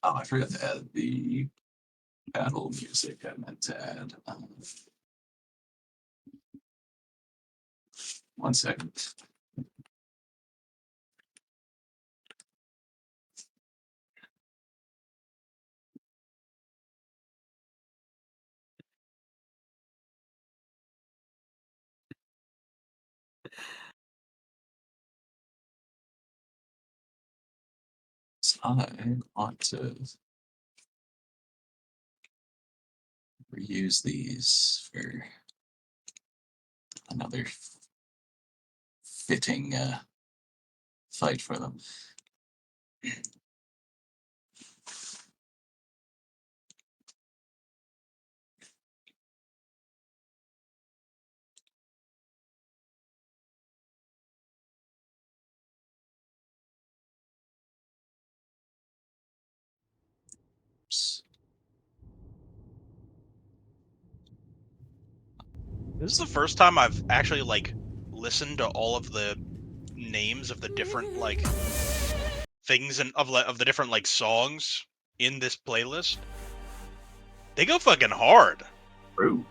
I forgot to add the battle music I meant to add. 1 second. So I want to reuse these for another fitting fight for them. Oops. This is the first time I've actually like listened to all of the names of the different like things and of the different like songs in this playlist. They go fucking hard. True.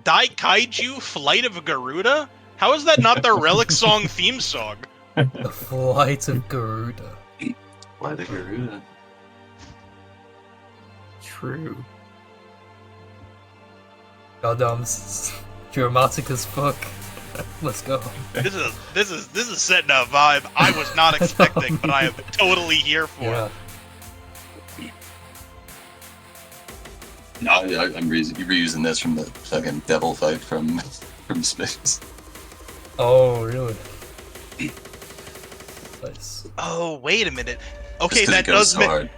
Dai Kaiju Flight of Garuda? How is that not their Relic Song theme song? The Flight of Garuda. Why the Garuda? True. Goddamn, dramatic as fuck. Let's go. This is setting a vibe I was not expecting, but I am totally here for. Yeah. No, I'm reusing this from the fucking devil fight from space. Oh, really? Nice. Oh, wait a minute. Okay, Just 'cause that it goes does so make hard.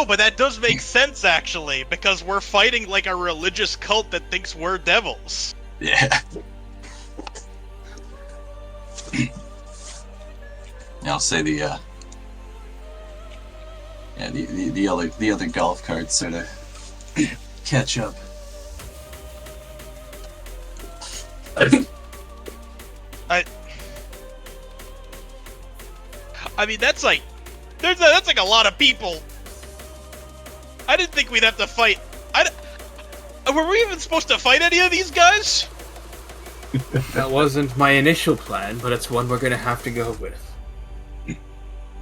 but that does make sense actually, because we're fighting like a religious cult that thinks we're devils. Yeah. I'll say the other golf carts sort of catch up. I mean, that's like that's like a lot of people. I didn't think we'd have to fight. Were we even supposed to fight any of these guys? That wasn't my initial plan, but it's one we're gonna have to go with.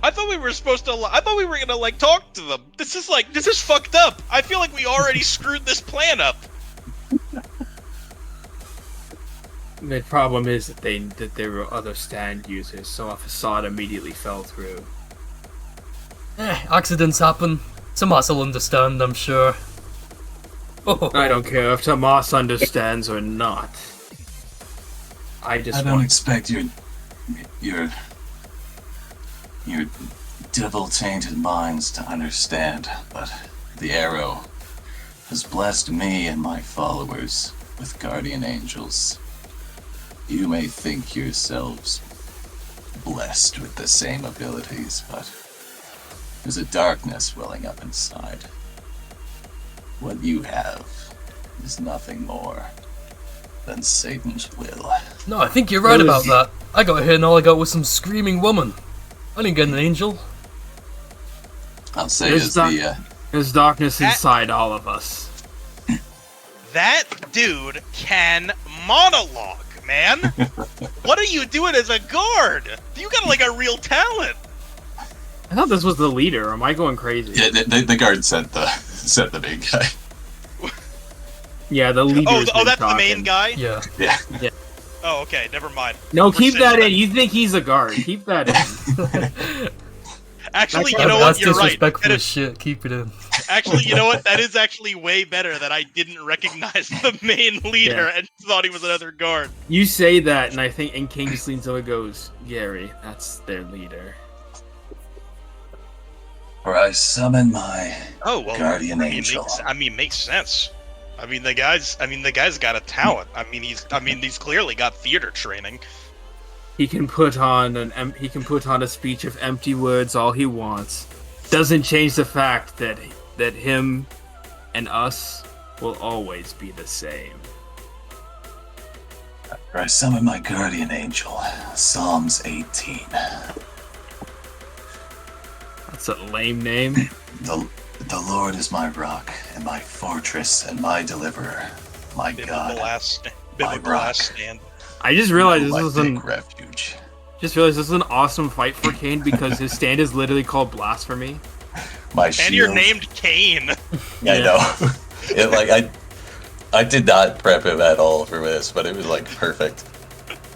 I thought we were supposed to. I thought we were gonna like talk to them. This is fucked up. I feel like we already screwed this plan up. The problem is that there were other stand users, so a facade immediately fell through. Accidents happen. Tomas will understand, I'm sure. Oh. I don't care if Tomas understands or not. I don't want expect your devil-tainted minds to understand, but the arrow has blessed me and my followers with guardian angels. You may think yourselves blessed with the same abilities, but there's a darkness welling up inside. What you have is nothing more than Satan's will. No, I think you're right about that. I got here and all I got was some screaming woman. I didn't get an angel. I'll say There's is the there's darkness inside all of us. That dude can monologue, man. What are you doing as a guard? You got like a real talent. I thought this was the leader. Am I going crazy? yeah, the guard sent the big guy. Yeah, the leader. Oh, that's the main guy. Yeah. Yeah. Oh, okay, never mind. No, keep Rescind that in. You think he's a guard? Keep that in. Actually, you Yeah, know That's what? You're right. disrespectful That as is, shit. Keep it in. actually, you know what? That is actually way better that I didn't recognize the main leader and thought he was another guard. You say that, and I think and Kingsley Zilla goes, Gary, that's their leader. Or I summon my Oh well, guardian angel. Makes sense. I mean, the guy's got a talent. I mean, he's clearly got theater training. He can put on a speech of empty words all he wants. Doesn't change the fact that him and us will always be the same. Or I summon my guardian angel. Psalms 18. That's a lame name. The Lord is my rock, and my fortress, and my deliverer. My God. Biblical rock. last stand. I just realized my this is big an refuge. awesome fight for Kane because his stand is literally called Blasphemy. My shield. And you're named Kane. Yeah, I know. I did not prep him at all for this, but it was like perfect.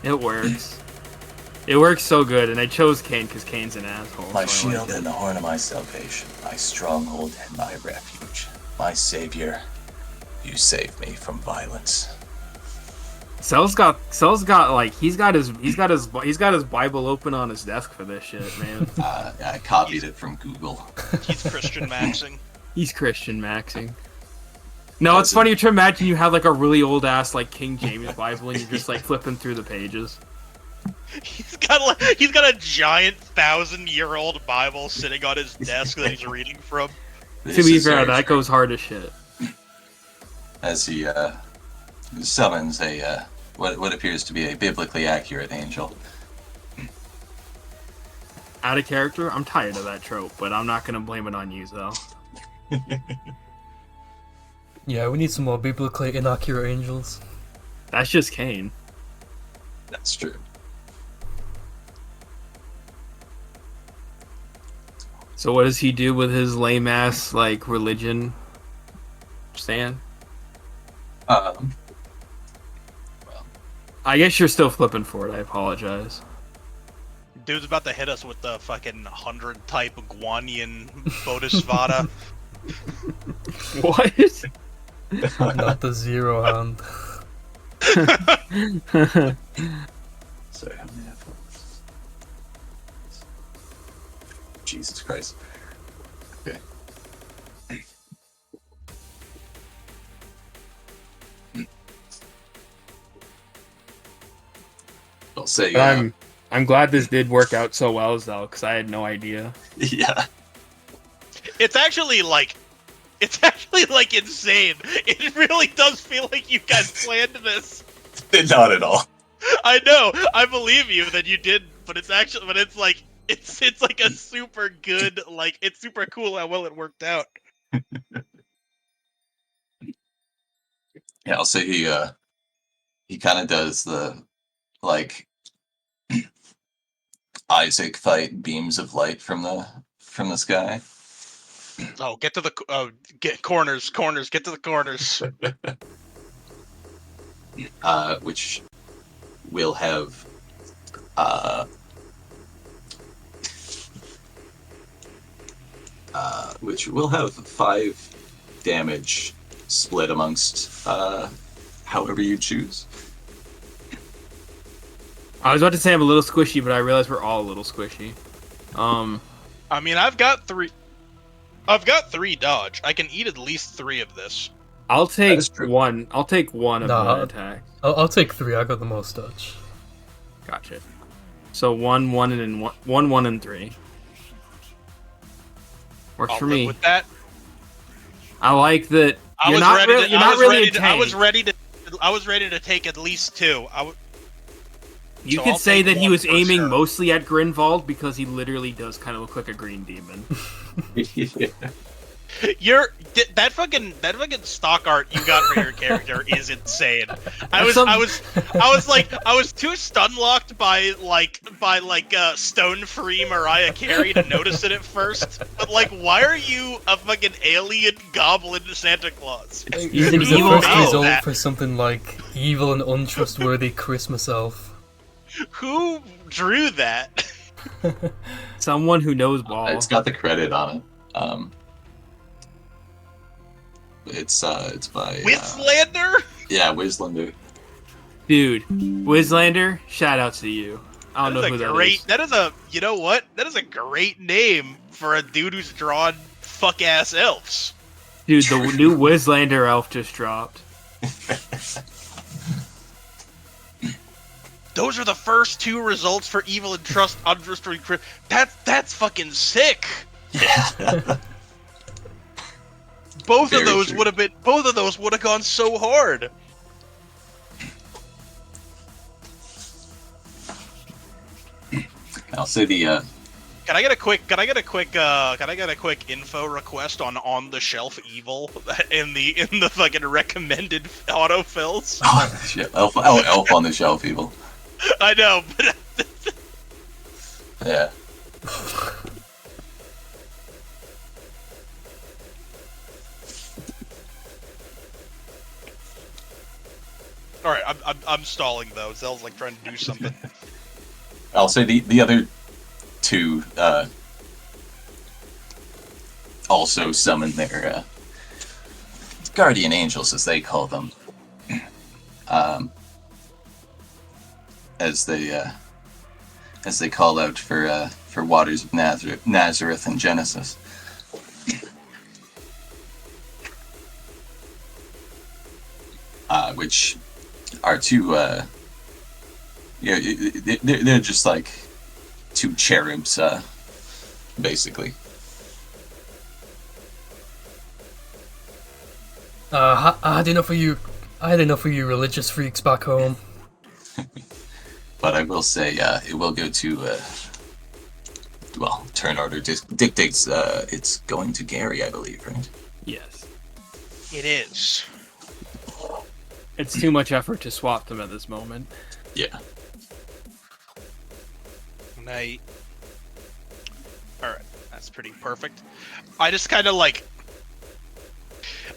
It works. It works so good, and I chose Kane because Kane's an asshole. My so I like shield it. and the horn of my salvation, my stronghold and my refuge, my savior. You save me from violence. Cell's got like he's got his Bible open on his desk for this shit, man. I copied it from Google. He's Christian maxing. He's Christian maxing. No, it's funny to imagine you have like a really old ass like King James Bible and you're just like flipping through the pages. He's got a giant 1,000-year-old Bible sitting on his desk that he's reading from. To be fair, that goes hard as shit. As he summons a what appears to be a biblically accurate angel. Out of character, I'm tired of that trope, but I'm not gonna blame it on you though. Yeah, we need some more biblically inaccurate angels. That's just Kane. That's true. So what does he do with his lame ass like religion stand? I guess you're still flipping for it. I apologize. Dude's about to hit us with the fucking 100 type Guanyin Bodhisvata. What? Not the zero hand. Sorry, how many have Jesus Christ. Okay. I'll say, I'm glad this did work out so well, though, because I had no idea. yeah. It's actually like insane. It really does feel like you guys planned this. Not at all. I know. I believe you that you did, but it's like a super good, like it's super cool how well it worked out. Yeah, I'll say he kind of does the like Isaac fight beams of light from the sky. Oh, get to the get corners, get to the corners. Which will have which will have 5 damage split amongst however you choose. I was about to say I'm a little squishy, but I realized we're all a little squishy. I mean, I've got 3 dodge. I can eat at least 3 of this. I'll take one. I'll take one of Nah, the attack. I'll take 3. I got the most touch. Gotcha. So 1, 1, and 1, and 3. Works I'll for live me. with that. I like that. You're not really a tank. I was ready to take at least 2. You So could I'll say take that he one was for aiming sure. mostly at Grinvald because he literally does kind of look like a green demon. That fucking stock art you got for your character is insane. I was too stun locked by stone free Mariah Carey to notice it at first. But like, why are you a fucking alien goblin Santa Claus? He's an It's the evil first elf. result for something like evil and untrustworthy Christmas elf. Who drew that? Someone who knows ball. It's got the credit on it. It's by Withlander? yeah, Wizlander. Dude, Wizlander, shout out to you. I don't know who that is. That is a, you know what? That is a great name for a dude who's drawn fuck-ass elves. Dude, the new Wizlander elf just dropped. Those are the first 2 results for evil and trust untrustworthy. That's fucking sick. Yeah. Both Very of those true. would have gone so hard. I'll say the Can I get a quick info request on the shelf evil in the fucking recommended autofills? Oh, shit. Elf on the shelf, people. I know, but Yeah. all right, I'm stalling though. Zell's like trying to do something. I'll say the other two also summon their guardian angels, as they call them, as they call out for waters of Nazareth and Genesis. Which are two, they're just like two cherubs, basically. I had enough of you. I had enough of you religious freaks back home. But I will say, it will go to, well, turn order dictates, it's going to Gary, I believe, right? Yes. It is. It's too much effort to swap them at this moment. Yeah. Night. Alright, that's pretty perfect. I just kind of like...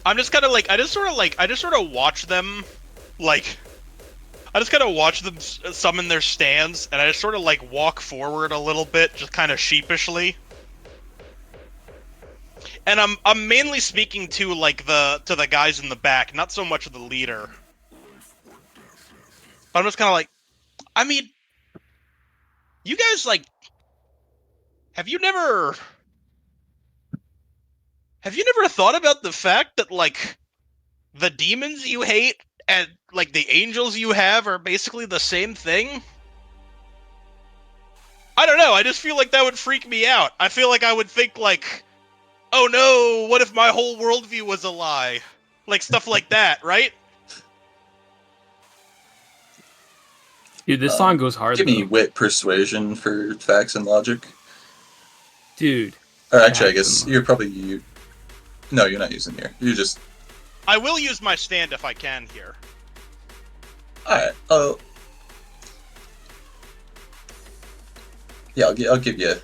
I just sort of watch them, like... I just kind of watch them summon their stands, and I just sort of like walk forward a little bit, just kind of sheepishly. And I'm mainly speaking to like the guys in the back, not so much the leader. I'm just kind of like, I mean, you guys like, have you never thought about the fact that like the demons you hate and like the angels you have are basically the same thing? I don't know, I just feel like that would freak me out. I feel like I would think like, oh no, what if my whole worldview was a lie? Like stuff like that, right? Dude, this song goes hard, Give me though. wit persuasion for facts and logic. Dude. Or actually, I Facts guess and you're probably... No, you're not using here. You just... I will use my stand if I can here. Alright, yeah, I'll give you,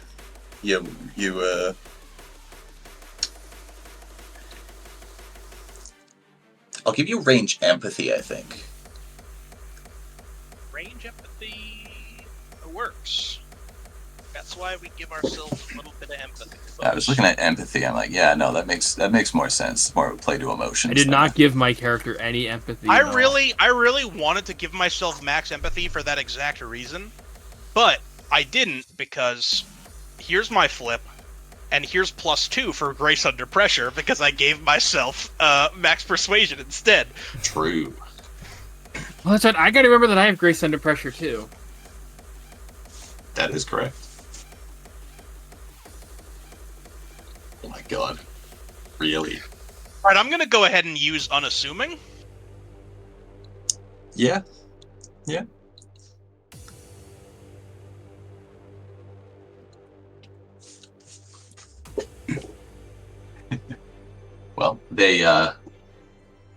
I'll give you range empathy, I think. Range empathy works. That's why we give ourselves a little bit of empathy. I was looking at empathy, I'm like, yeah, no, that makes more sense. More of a play to emotions. I did not give my character any empathy. I at all. really wanted to give myself max empathy for that exact reason, but I didn't because here's my flip, and here's +2 for grace under pressure because I gave myself max persuasion instead. True. Well, that's right. I gotta remember that I have grace under pressure, too. That is correct. Oh my god. Really? Alright, I'm gonna go ahead and use unassuming. Yeah. Yeah. Well, they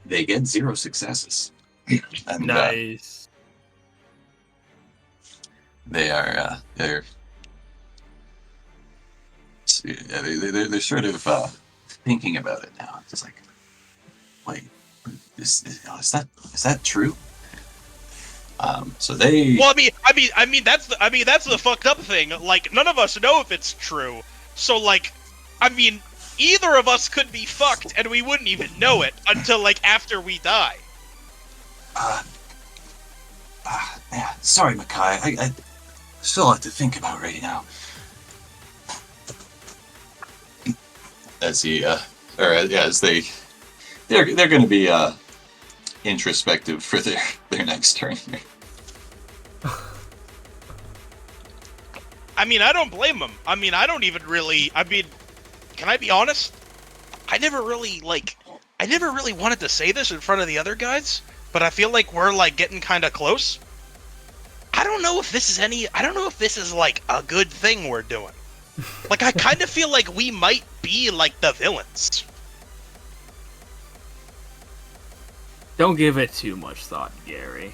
get 0 successes. And, Nice. they're sort of thinking about it now. It's like, wait, is that true? So they... Well, I mean that's the fucked up thing. Like, none of us know if it's true. So, like, I mean, either of us could be fucked, and we wouldn't even know it until like after we die. Yeah, sorry, Makai. I still have to think about right now. As he, as they're going to be introspective for their next turn here. I mean, I don't blame him. I mean, I don't even really. I mean, can I be honest? I never really wanted to say this in front of the other guys, but I feel like we're like getting kind of close. I don't know if this is like a good thing we're doing. Like, I kind of feel like we might be like the villains. Don't give it too much thought, Gary.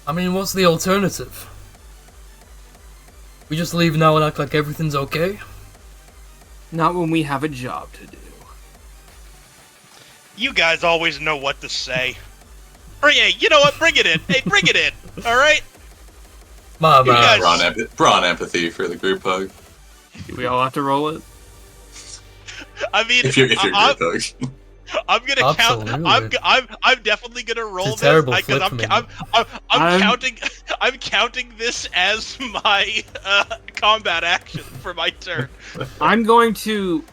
I mean, what's the alternative? We just leave now and act like everything's okay? Not when we have a job to do. You guys always know what to say. Hey, you know what? Bring it in. Hey, bring it in. All right. My You man. guys- Brawn empathy for the group hug. Do we all have to roll it? I mean, If you're group I'm gonna Absolutely. count. I'm definitely gonna roll It's a this terrible because flip for me. I'm counting. I'm counting this as my combat action for my turn. I'm going to...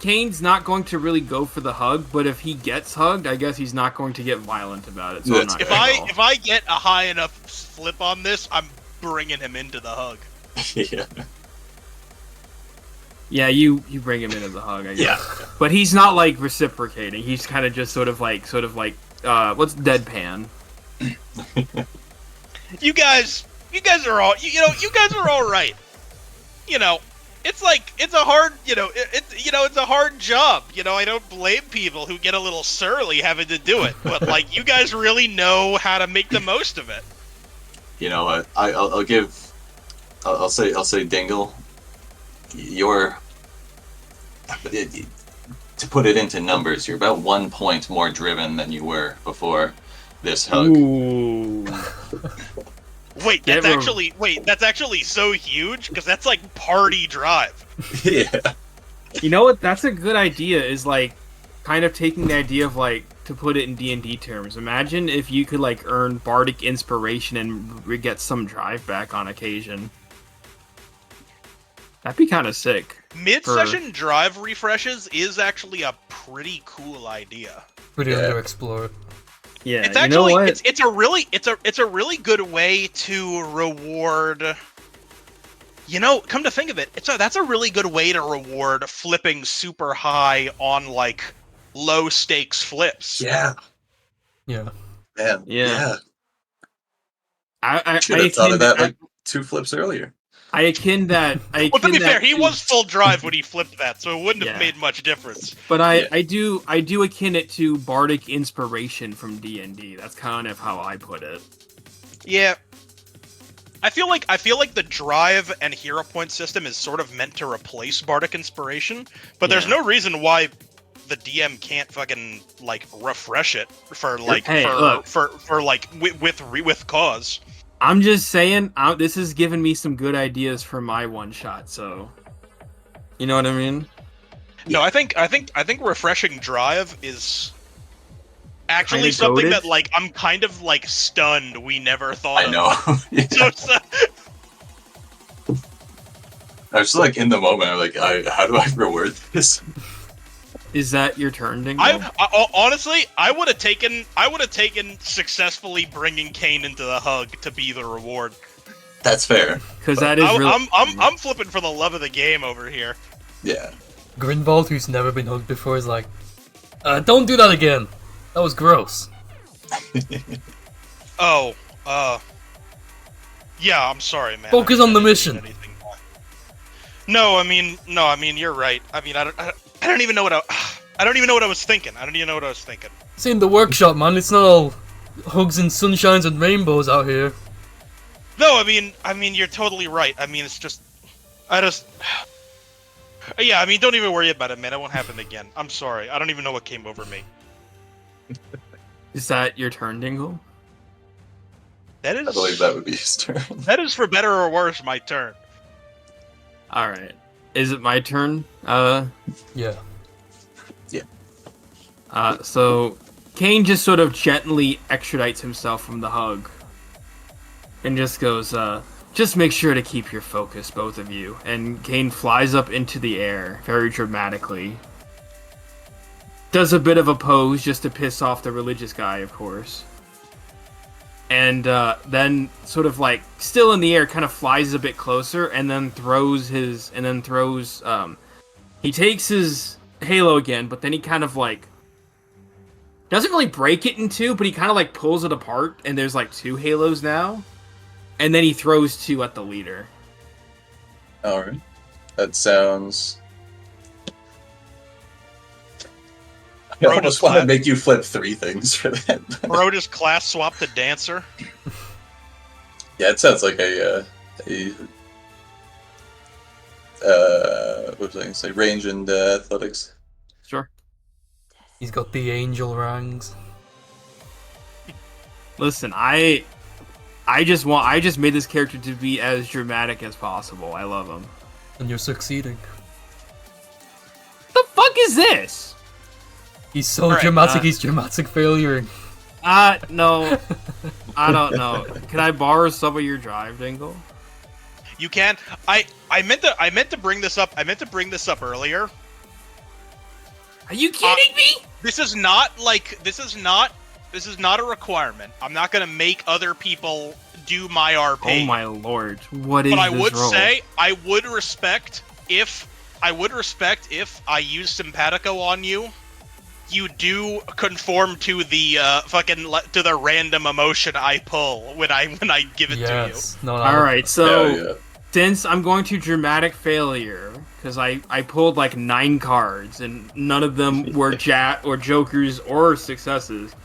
Kane's not going to really go for the hug, but if he gets hugged, I guess he's not going to get violent about it. So I'm That's not If gonna roll. if I get a high enough flip on this, I'm bringing him into the hug. Yeah. Yeah, you bring him into the hug, I guess. Yeah. But he's not like reciprocating. He's kind of just sort of like what's deadpan? You guys are all you guys are all right. You know, it's a hard it's a hard job. You know, I don't blame people who get a little surly having to do it, but like you guys really know how to make the most of it. You know what? I'll say Dingle. You're to put it into numbers, you're about 1 point more driven than you were before this hug. Ooh. Wait, Get that's actually so huge because that's like party drive. Yeah. You know what? That's a good idea. Is like kind of taking the idea of like to put it in D&D terms. Imagine if you could like earn bardic inspiration and get some drive back on occasion. That'd be kind of sick. Mid-session drive refreshes is actually a pretty cool idea. Pretty Yeah. underexplored. Yeah, It's you know actually what? it's a really good way to reward. You know, come to think of it, that's a really good way to reward flipping super high on like low stakes flips. Yeah. Yeah. Man. Yeah. I Should have thought of that like 2 flips earlier. I akin that. Well, to be fair, he was full drive when he flipped that, so it wouldn't have Yeah. made much difference. But Yeah. I do akin it to bardic inspiration from D&D. That's kind of how I put it. Yeah. I feel like the drive and hero point system is sort of meant to replace bardic inspiration, but there's Yeah. no reason why the DM can't fucking like refresh it for like Hey, look. for like with cause. I'm just saying, this has given me some good ideas for my one shot. So, you know what I mean? No, I think refreshing drive is actually Kinda something goated? that like I'm kind of like stunned we never thought I of. know. Yeah. So, I was just like in the moment. I'm like, how do I reward this? Is that your turn, Dingo? honestly, I would have taken successfully bringing Kane into the hug to be the reward. That's fair. Because that is really. I'm flipping for the love of the game over here. Yeah. Grinvald, who's never been hugged before, is like, don't do that again. That was gross. Oh, yeah, I'm sorry, man. Focus on the mission. No, I mean, you're right. I mean, I don't even know what I was thinking. It's in the workshop, man. It's not all hugs and sunshines and rainbows out here. No, I mean, you're totally right. I mean, it's just, yeah. I mean, don't even worry about it, man. It won't happen again. I'm sorry. I don't even know what came over me. Is that your turn, Dingle? That I believe is that would be his turn. that is for better or worse my turn. All right. Is it my turn? Yeah. So Kane just sort of gently extradites himself from the hug and just goes, just make sure to keep your focus, both of you. And Kane flies up into the air very dramatically. Does a bit of a pose just to piss off the religious guy, of course. And then sort of like still in the air kind of flies a bit closer and then he takes his halo again, but then he kind of like doesn't really break it in two, but he kind of like pulls it apart and there's like 2 halos now. And then he throws 2 at the leader. Alright. That sounds... I almost want to make you flip 3 things for that. Brodus class swap to dancer. Yeah, it sounds like what was I going to say? Range and athletics. Sure. He's got the angel rangs. Listen, I just made this character to be as dramatic as possible. I love him. And you're succeeding. The fuck is this? He's so Alright, dramatic, he's dramatic failuring. No. I don't know. Can I borrow some of your drive, Dingle? You can. I meant to bring this up. I meant to bring this up earlier. Are you kidding me? This is not a requirement. I'm not gonna make other people do my RP. Oh my lord. What is But I this would role? say I would respect if I use simpatico on you. You do conform to the to the random emotion I pull when I give it to you. Yes. No, Alright, so Yeah. since I'm going to dramatic failure, because I pulled like 9 cards and none of them were jokers or successes,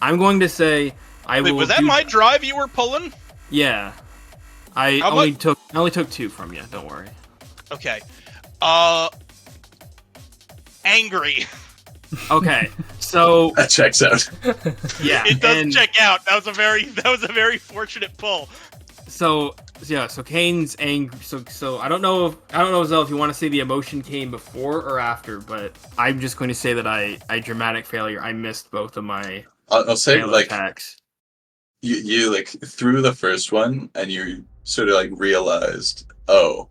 I'm going to say I Wait, will. was that my drive you were pulling? Yeah, I How only took 2 from you. Don't worry. Okay. Angry. Okay, so That checks out. yeah, It does and check out. That was a very fortunate pull. so Kane's angry. So I don't know, Zell, if you want to say the emotion came before or after, but I'm just going to say that I dramatic failure. I missed both of my I'll say, failed like, attacks. you like threw the first one, and you sort of like realized, oh,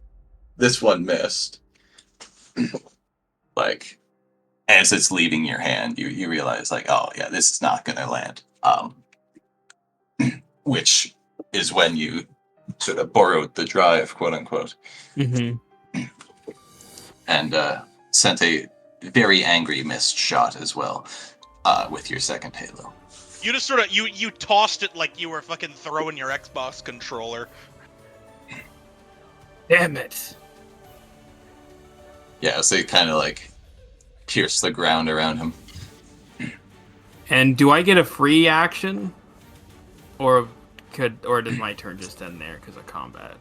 this one missed. Like, as it's leaving your hand, you realize, like, oh yeah, this is not gonna land. Which is when you sort of borrowed the drive, quote unquote, Mm-hmm. and sent a very angry missed shot as well, with your second halo. You just sort of you tossed it like you were fucking throwing your Xbox controller. Damn it! Yeah, so you kind of like pierce the ground around him. And do I get a free action, or does my turn just end there because of combat?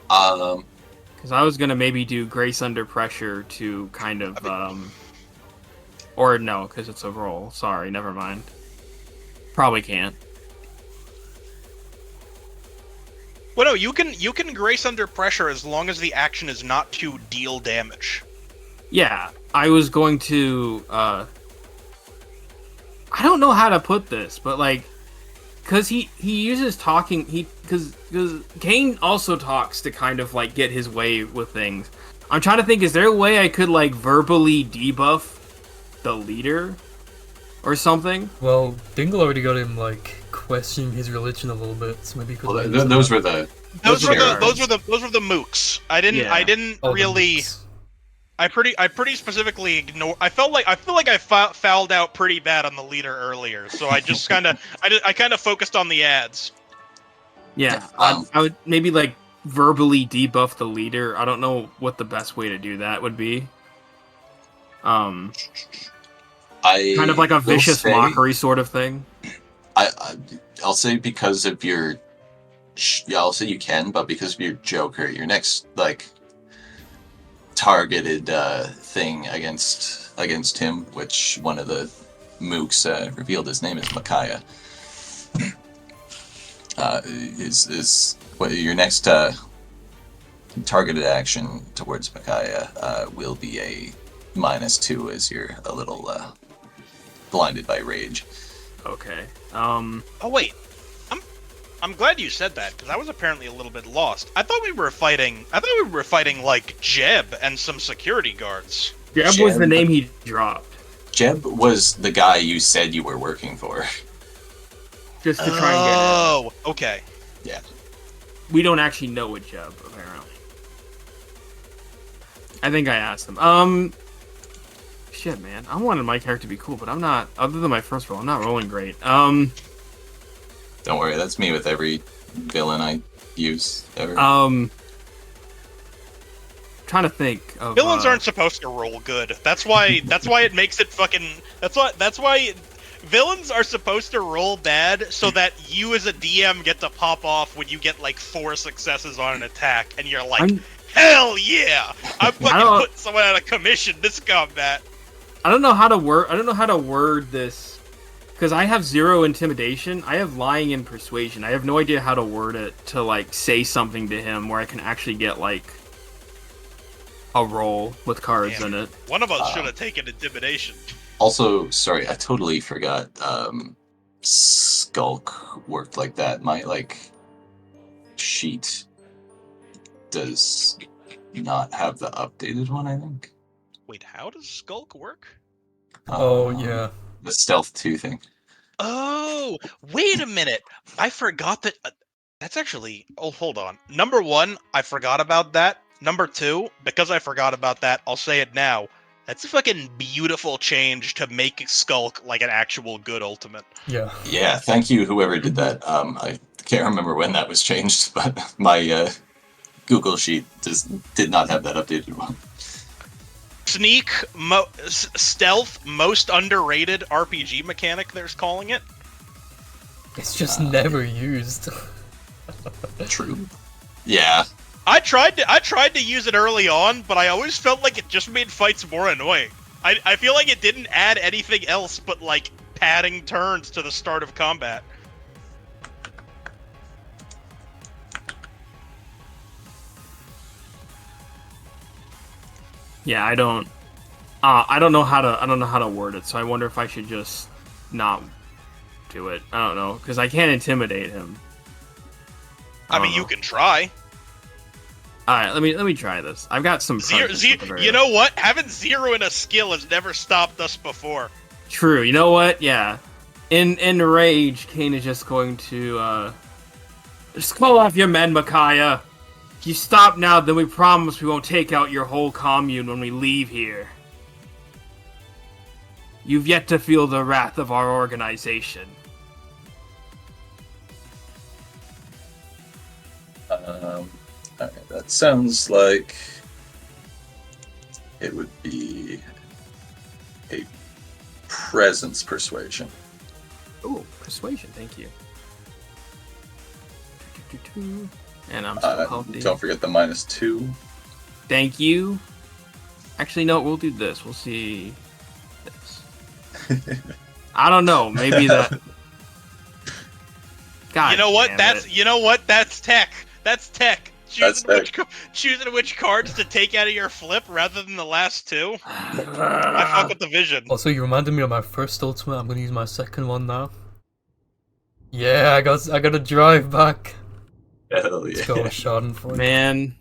Because I was gonna maybe do Grace Under Pressure to kind of or no, because it's a roll. Sorry, never mind. Probably can't. Well, no, you can Grace Under Pressure as long as the action is not to deal damage. Yeah, I was going to. I don't know how to put this, but like, because he uses talking. Because Kane also talks to kind of like get his way with things. I'm trying to think. Is there a way I could like verbally debuff the leader or something? Well, Dingle already got him like questioning his religion a little bit, so maybe you could. Well, use those that. were the Those were cards. the mooks. I didn't Oh, the really. mooks. I pretty specifically ignore. I feel like I fouled out pretty bad on the leader earlier, so I just kind of focused on the ads. Yeah, I would maybe like verbally debuff the leader. I don't know what the best way to do that would be. I Kind of like a will vicious say- mockery sort of thing. I'll say because of your, yeah, I'll say you can, but because of your Joker, your next like targeted thing against him, which one of the mooks revealed his name is Micaiah. Is what your next targeted action towards Micaiah will be a -2 as you're a little blinded by rage. Okay. Oh wait, I'm glad you said that because I was apparently a little bit lost. I thought we were fighting like Jeb and some security guards. Jeb was the name he dropped. Jeb was the guy you said you were working for. Just to try and get in. Oh, okay. Yeah. We don't actually know a Jeb, apparently. I think I asked him. Shit, man. I wanted my character to be cool, but I'm not. Other than my first roll, I'm not rolling great. Don't worry, that's me with every villain I use ever? Trying to think of Villains aren't supposed to roll good. That's why it makes it fucking. That's why villains are supposed to roll bad so that you as a DM get to pop off when you get like 4 successes on an attack, and you're like, hell yeah! I'm fucking putting someone out of commission this combat. I don't know how to word this because I have 0 intimidation. I have lying and persuasion. I have no idea how to word it to like say something to him where I can actually get like a roll with cards in it. One of us should have taken intimidation. Also, sorry, I totally forgot. Skulk worked like that. My sheet does not have the updated one, I think. Wait, how does Skulk work? Yeah. The Stealth 2 thing. Oh, wait a minute. I forgot that. That's actually. Oh, hold on. Number 1, I forgot about that. Number 2, because I forgot about that, I'll say it now. That's a fucking beautiful change to make Skulk like an actual good ultimate. Yeah. Yeah, thank you, whoever did that. I can't remember when that was changed, but my Google sheet just did not have that updated one. Sneak, stealth, most underrated RPG mechanic, they're calling it. It's just never used. True. Yeah. I tried to use it early on, but I always felt like it just made fights more annoying. I feel like it didn't add anything else but like padding turns to the start of combat. Yeah, I don't know how to word it, so I wonder if I should just not do it. I don't know, because I can't intimidate him. I mean, you can try. Alright, let me try this. I've got some You know what? Having 0 in a skill has never stopped us before. True, you know what? Yeah. In rage, Kane is just going to just call off your men, Micaiah. If you stop now, then we promise we won't take out your whole commune when we leave here. You've yet to feel the wrath of our organization. Okay, that sounds like it would be a presence persuasion. Ooh, persuasion, thank you. And I'm still healthy. Don't forget the -2. Thank you. Actually, no, we'll do this. We'll see this. I don't know. Maybe that. God, you know what? That's tech. That's tech. Choosing which cards to take out of your flip rather than the last 2. I fuck with the vision. Also, you reminded me of my first ultimate. I'm gonna use my second one now. Yeah, I got a drive back. Hell yeah. Let's go with Schadenfreude. Man,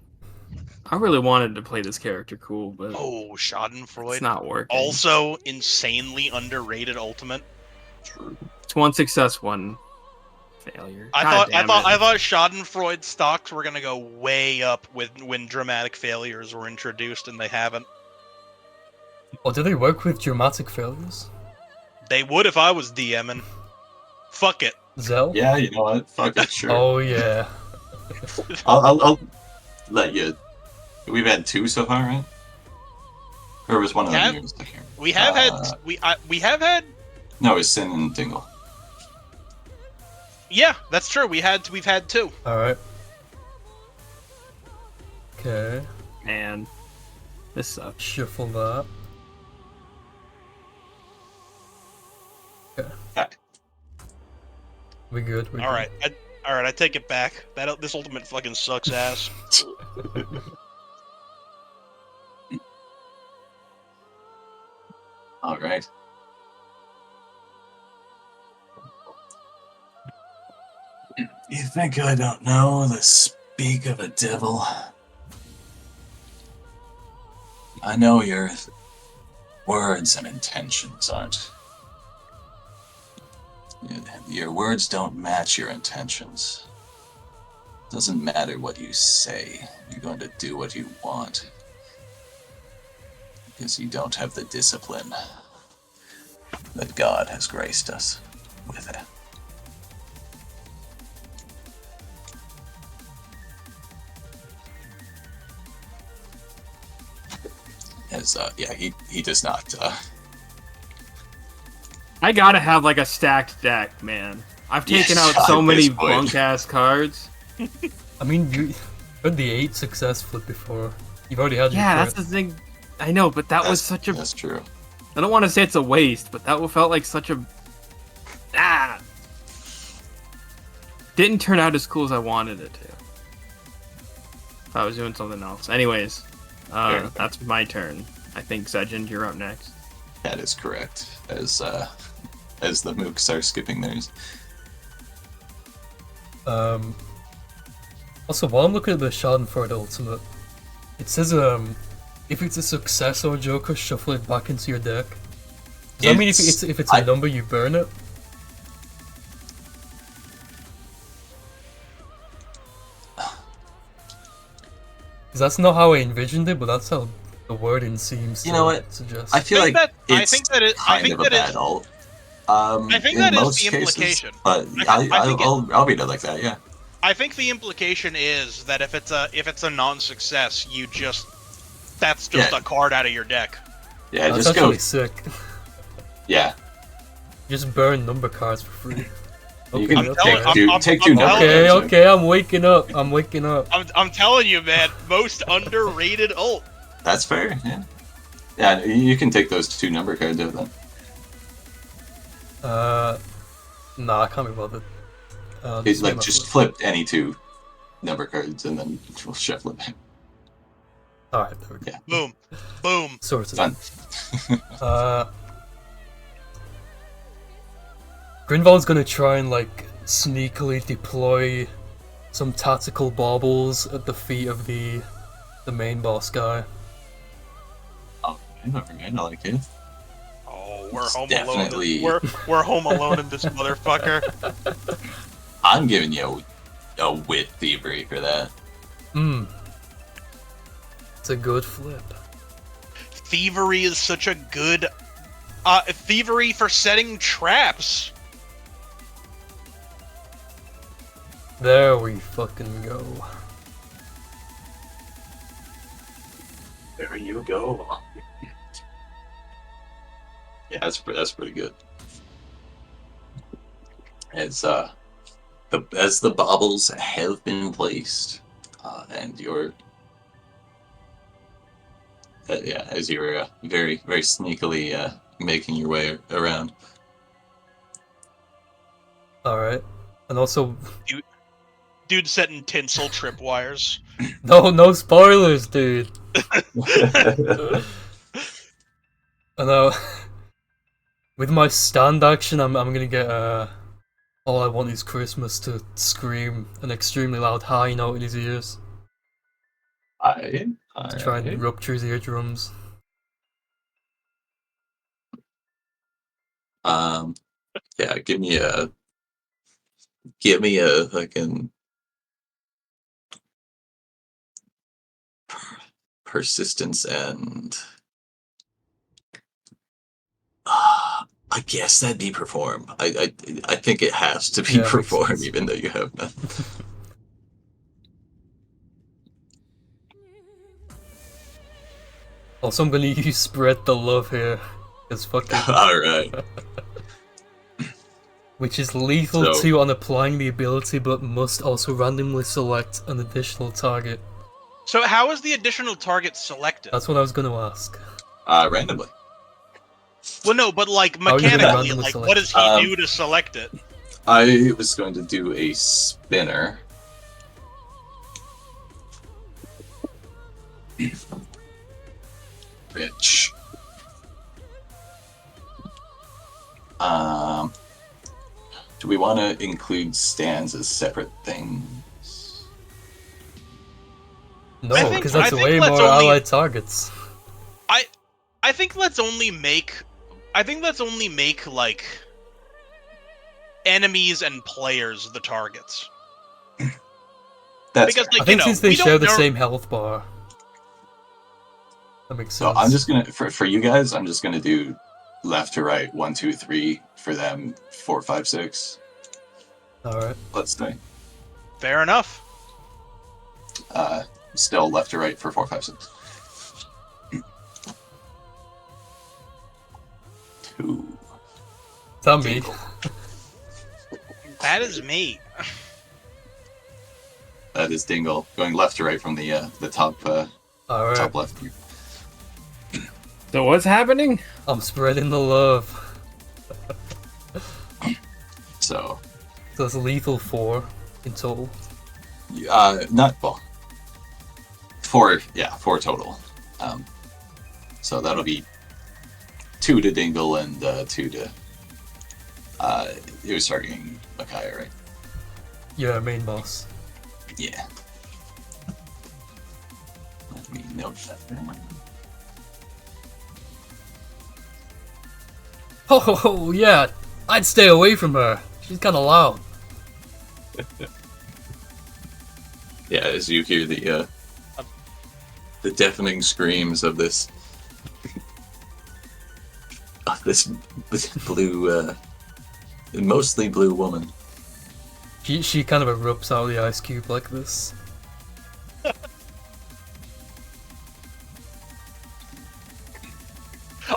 I really wanted to play this character cool, but Schadenfreude. it's not working. Also, insanely underrated ultimate. True. It's 1 success, 1 failure. I thought Schadenfreude stocks were gonna go way up when dramatic failures were introduced, and they haven't. Oh, do they work with dramatic failures? They would if I was DMing. Fuck it. Zell? Yeah, you know what? Fuck it, sure. Oh yeah. I'll let you. We've had 2 so far, right? Or was one of them yours? I can't remember. We have had. No, it's Sin and Dingle. Yeah, that's true. We've had 2. All right. Okay. Man, this sucks. Shuffle that. Okay. We good. All right. I take it back. This ultimate fucking sucks ass. All right. You think I don't know the speak of a devil? I know your words and intentions aren't. Your words don't match your intentions. Doesn't matter what you say, you're going to do what you want. Because you don't have the discipline that God has graced us with it. As yeah, he does not. I gotta have like a stacked deck, man. I've taken Yes, out so at many this point. bunk ass cards. I mean, you had the 8 success flip before. You've already had your Yeah, crit. that's the thing. I know, but that was such a. That's true. I don't want to say it's a waste, but that felt like such a. Didn't turn out as cool as I wanted it to. If I was doing something else. Anyways, that's my turn. I think Zedjin, you're up next. That is correct. As the mooks are skipping theirs. Also, while I'm looking at the Schadenfreude ultimate, it says if it's a success or Joker, shuffle it back into your deck. Does that mean if it's a number, you burn it? Because that's not how I envisioned it, but that's how the wording seems You know what? to suggest. I feel like I think that it. I kind think of a that bad is. ult. I think in that is most the cases, implication. but I'll read it like that. Yeah. I think the implication is that if it's a non-success, that's just a card out of your deck. Yeah. That's Just go. actually sick. Yeah. Just burn number cards for free. You Okay, can okay. take two numbers. Okay, I'm waking up. I'm telling you, man, most underrated ult. That's fair. Yeah. Yeah. You can take those 2 number cards out then. Nah, I can't be bothered. It's like just flip any 2 number cards and then we'll shuffle it back. Alright, there we go. Yeah. Boom, boom. Sorted. Fun. Grinval's gonna try and like sneakily deploy some tactical baubles at the feet of the main boss guy. Oh, never mind. I like it. Oh, we're It's home definitely- alone. We're home alone in this motherfucker. I'm giving you a wit thievery for that. It's a good flip. Thievery is such a good thievery for setting traps. There we fucking go. There you go. Yeah, that's pretty good. As the baubles have been placed, and you're as you're very sneakily making your way around. Alright. And also, Dude setting tinsel tripwires. no spoilers, dude. I know. With my stand action, I'm gonna get All I Want Is Christmas to scream an extremely loud high note in his ears to try and rupture his eardrums. Yeah, give me a fucking persistence and I guess that'd be perform. I think it has to be Yeah, makes perform, sense. even though you have none. Also, I'm gonna use Spread the Love here. Cause fucking. Alright. Which is lethal So- too on applying the ability, but must also randomly select an additional target. So how is the additional target selected? That's what I was gonna ask. Randomly. Well, no, but like How are you gonna mechanically, randomly like select what does he it? do to select it? I was going to do a spinner. Which do we want to include stands as separate things? No, I think- because that's I think way let's more only- allied targets. I think let's only make like enemies and players the targets. That's Because fair. like I think since they we share don't the know- same health bar. That makes So sense. I'm just gonna for you guys. I'm just gonna do left to right, 1, 2, 3 for them. 4, 5, 6. Alright. Let's say. Fair enough. Still left to right for 4, 5, 6. to Is that me? Dingle. That is me. That is Dingle, going left to right from the top Alright. top left. So what's happening? I'm spreading the love. So, So it's a lethal 4 in total. not well. 4 total. So that'll be 2 to Dingle and 2 to. He was targeting Micaiah, right? Yeah, main boss. Yeah. Let me note that. Oh, yeah. I'd stay away from her. She's kind of loud. Yeah, as you hear the deafening screams of this blue, mostly blue woman. She kind of erupts out of the ice cube like this.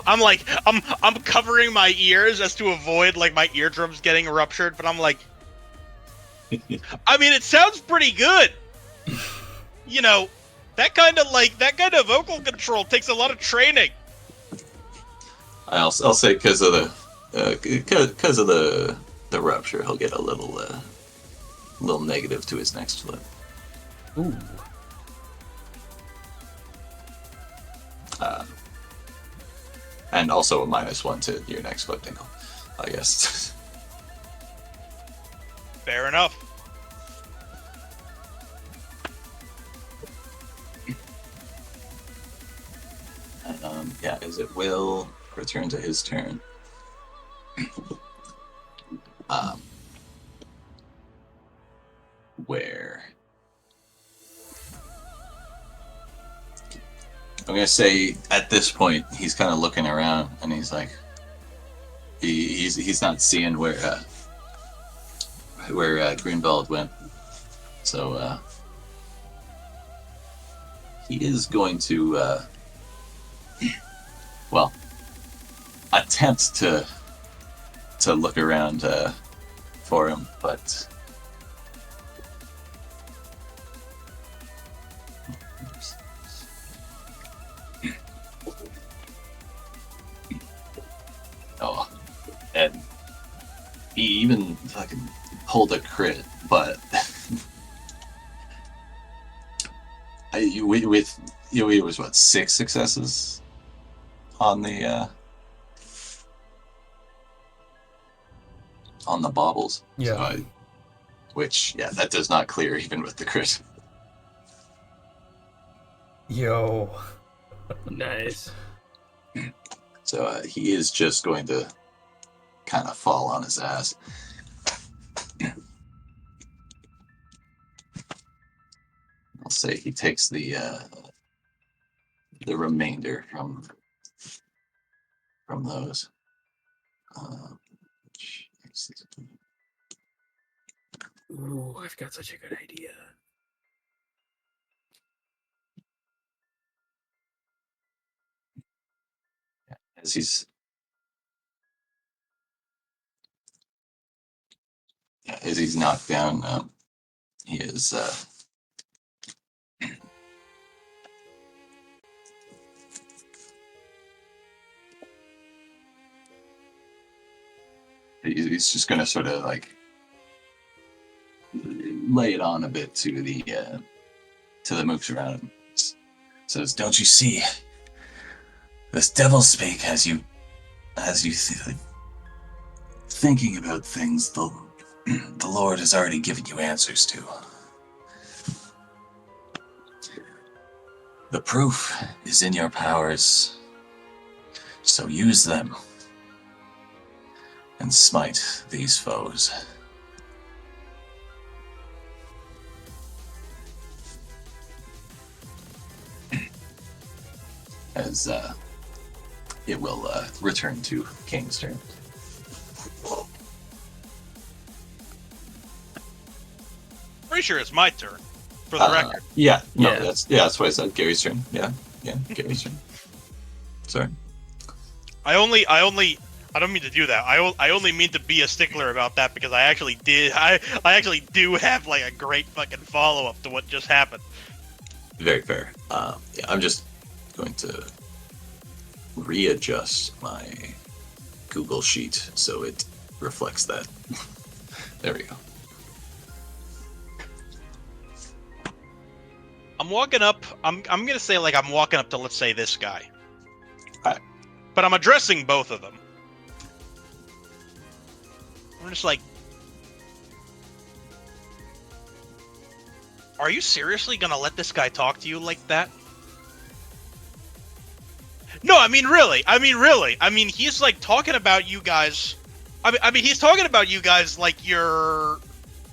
I'm covering my ears as to avoid like my eardrums getting ruptured, but I'm like, I mean, it sounds pretty good. You know, that kind of vocal control takes a lot of training. I'll say because of the rupture, he'll get a little negative to his next flip. Ooh. And also a -1 to your next flip, Dingle, I guess. Fair enough. Yeah, as it will return to his turn. Where I'm gonna say at this point he's kind of looking around and he's like, he's not seeing where Greenbald went, so he is going to attempt to look around for him, but and he even fucking pulled a crit, but it was what, 6 successes on the baubles. Yeah. So which that does not clear even with the crit. Yo. Nice. So he is just going to kind of fall on his ass. I'll say he takes the remainder from those. Ooh, I've got such a good idea. As he's knocked down, he is he's just gonna sort of like lay it on a bit to the mooks around him. Says, "Don't you see? This devil speak has you thinking about things the Lord has already given you answers to. The proof is in your powers, so use them and smite these foes." As it will return to King's turn. Pretty sure it's my turn, for the record. Yeah, no, Yeah. that's why I said Gary's turn. Yeah, Gary's turn. Sorry. I only I don't mean to do that. I only mean to be a stickler about that because I actually do have like a great fucking follow up to what just happened. Very fair. Yeah, I'm just going to readjust my Google Sheet so it reflects that. There we go. I'm walking up. I'm gonna say like I'm walking up to, let's say, this guy. Alright. But I'm addressing both of them. I'm just like, are you seriously gonna let this guy talk to you like that? No, I mean really. I mean, he's like talking about you guys. I mean, he's talking about you guys like you're.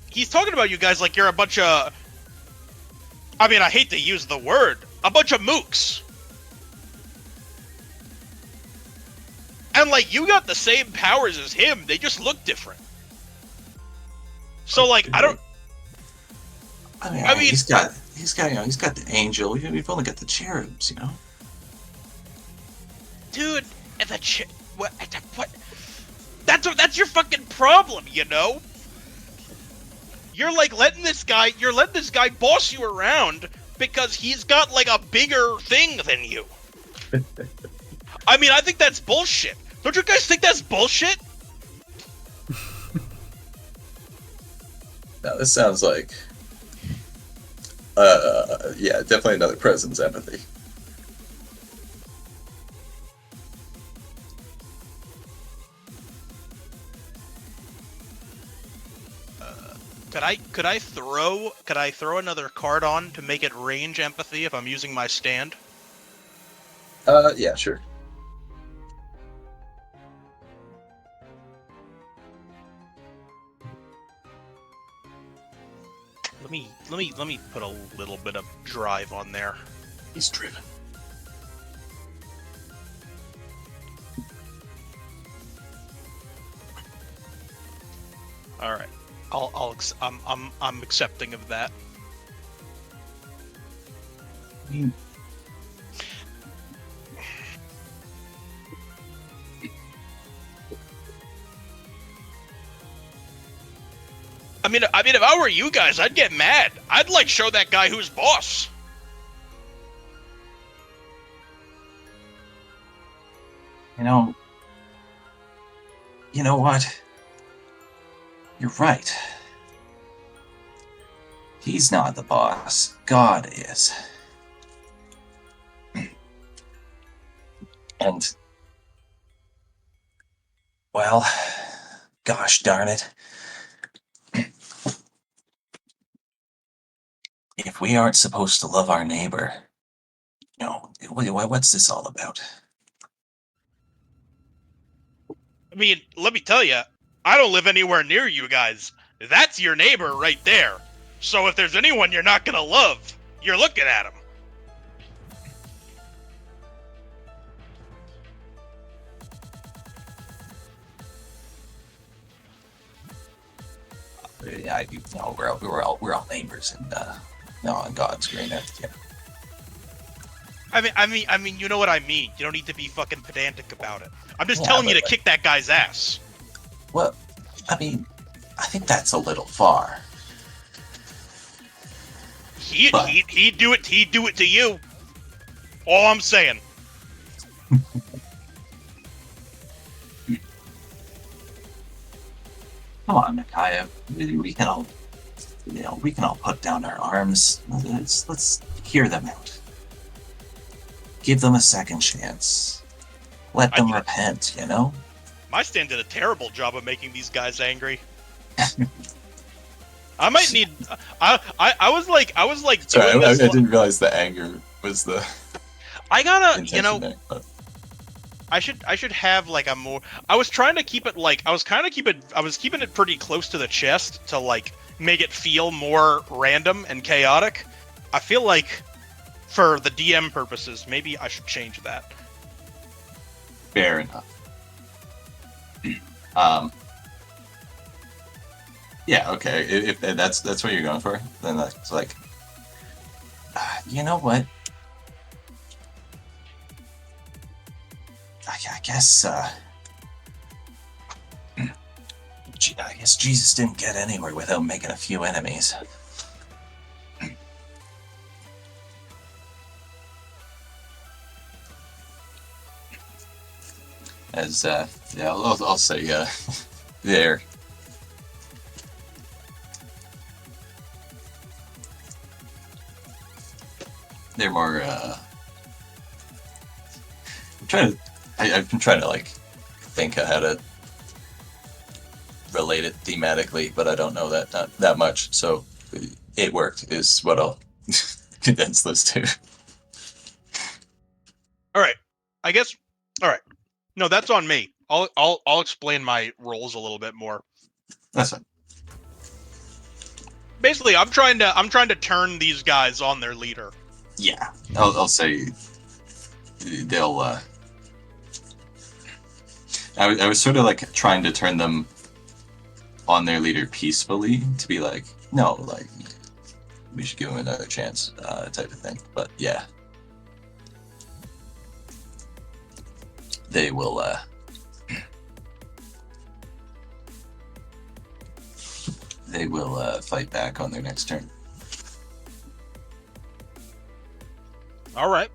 He's talking about you guys like you're a bunch of. I mean, I hate to use the word, a bunch of mooks. And like, you got the same powers as him. They just look different. So like, I don't. I mean, he's got the angel. We've only got the cherubs, you know. Dude, what? That's your fucking problem, you know. You're like letting this guy boss you around because he's got like a bigger thing than you. I mean, I think that's bullshit. Don't you guys think that's bullshit? Now this sounds like, yeah, definitely another presence empathy. Could I throw another card on to make it range empathy if I'm using my stand? Yeah, sure. Let me put a little bit of drive on there. He's driven. All right. I'm accepting of that. I mean, if I were you guys, I'd get mad. I'd like show that guy who's boss. You know what? You're right. He's not the boss. God is. And, well, gosh darn it. If we aren't supposed to love our neighbor, you know, what's this all about? I mean, let me tell you, I don't live anywhere near you guys. That's your neighbor right there. So if there's anyone you're not gonna love, you're looking at him. Yeah, we're all neighbors, and on God's green earth, yeah. I mean, you know what I mean. You don't need to be fucking pedantic about it. I'm just Yeah, telling you but, to kick that guy's ass. Well, I mean, I think that's a little far. He'd do it to you. All I'm saying. Come on, Micaiah. We can all, we can all put down our arms. Let's hear them out. Give them a second chance. Let them repent, you know? My stand did a terrible job of making these guys angry. I might need. I was like. Sorry, doing I this didn't realize the anger was the. I gotta, intention there, but. I should have like a more. I was trying to keep it like I was keeping it pretty close to the chest to like make it feel more random and chaotic. I feel like for the DM purposes, maybe I should change that. Fair enough. Yeah, okay. If that's what you're going for, then that's like, you know what? I guess Guess Jesus didn't get anywhere without making a few enemies. As, yeah, I'll say, they're more, I've been trying to, like, think of how to relate it thematically, but I don't know that not that much, so it worked, is what I'll condense this to. All right. I guess. All right. No, that's on me. I'll explain my roles a little bit more. That's fine. Basically, I'm trying to turn these guys on their leader. Yeah, I'll say they'll. I was sort of like trying to turn them on their leader peacefully, to be like, no, like, we should give him another chance, type of thing. But yeah, they will. They will fight back on their next turn. All right.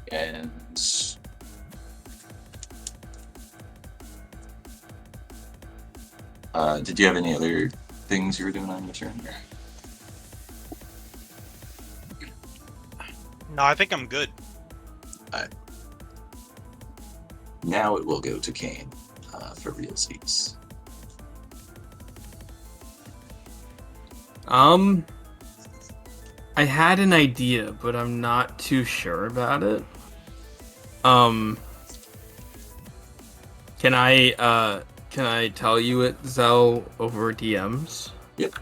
And did you have any other things you were doing on your turn? No, I think I'm good. Now it will go to Kane for real seats. I had an idea, but I'm not too sure about it. Can I tell you it, Zell, over DMs? Yep.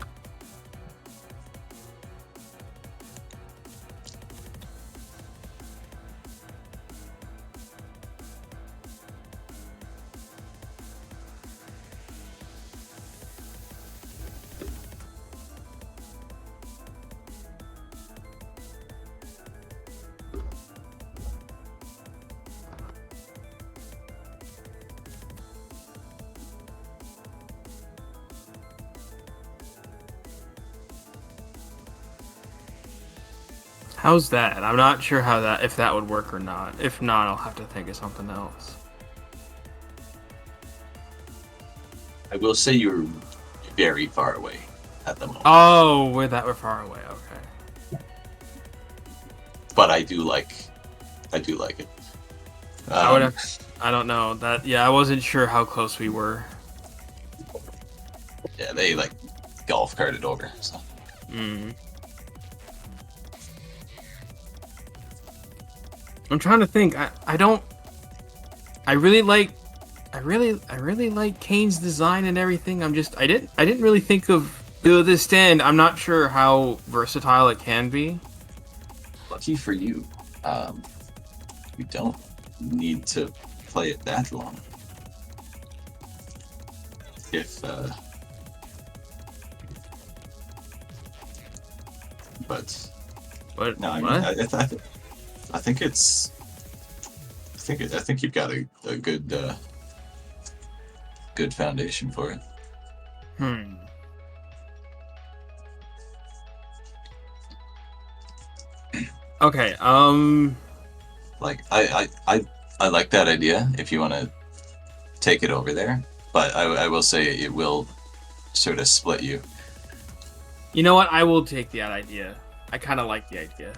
How's that? I'm not sure if that would work or not. If not, I'll have to think of something else. I will say you're very far away at the moment. Oh, we're far away. Okay. But I do like it. I would have. I don't know that. Yeah, I wasn't sure how close we were. Yeah, they like golf carted over. So. I'm trying to think. I really like Kane's design and everything. I didn't really think of this stand. I'm not sure how versatile it can be. Lucky for you, you don't need to play it that long. But no, I mean, I think it's. I think you've got a good good foundation for it. Okay. Like I like that idea if you want to take it over there, but I will say it will sort of split you. You know what? I will take that idea. I kind of like the idea.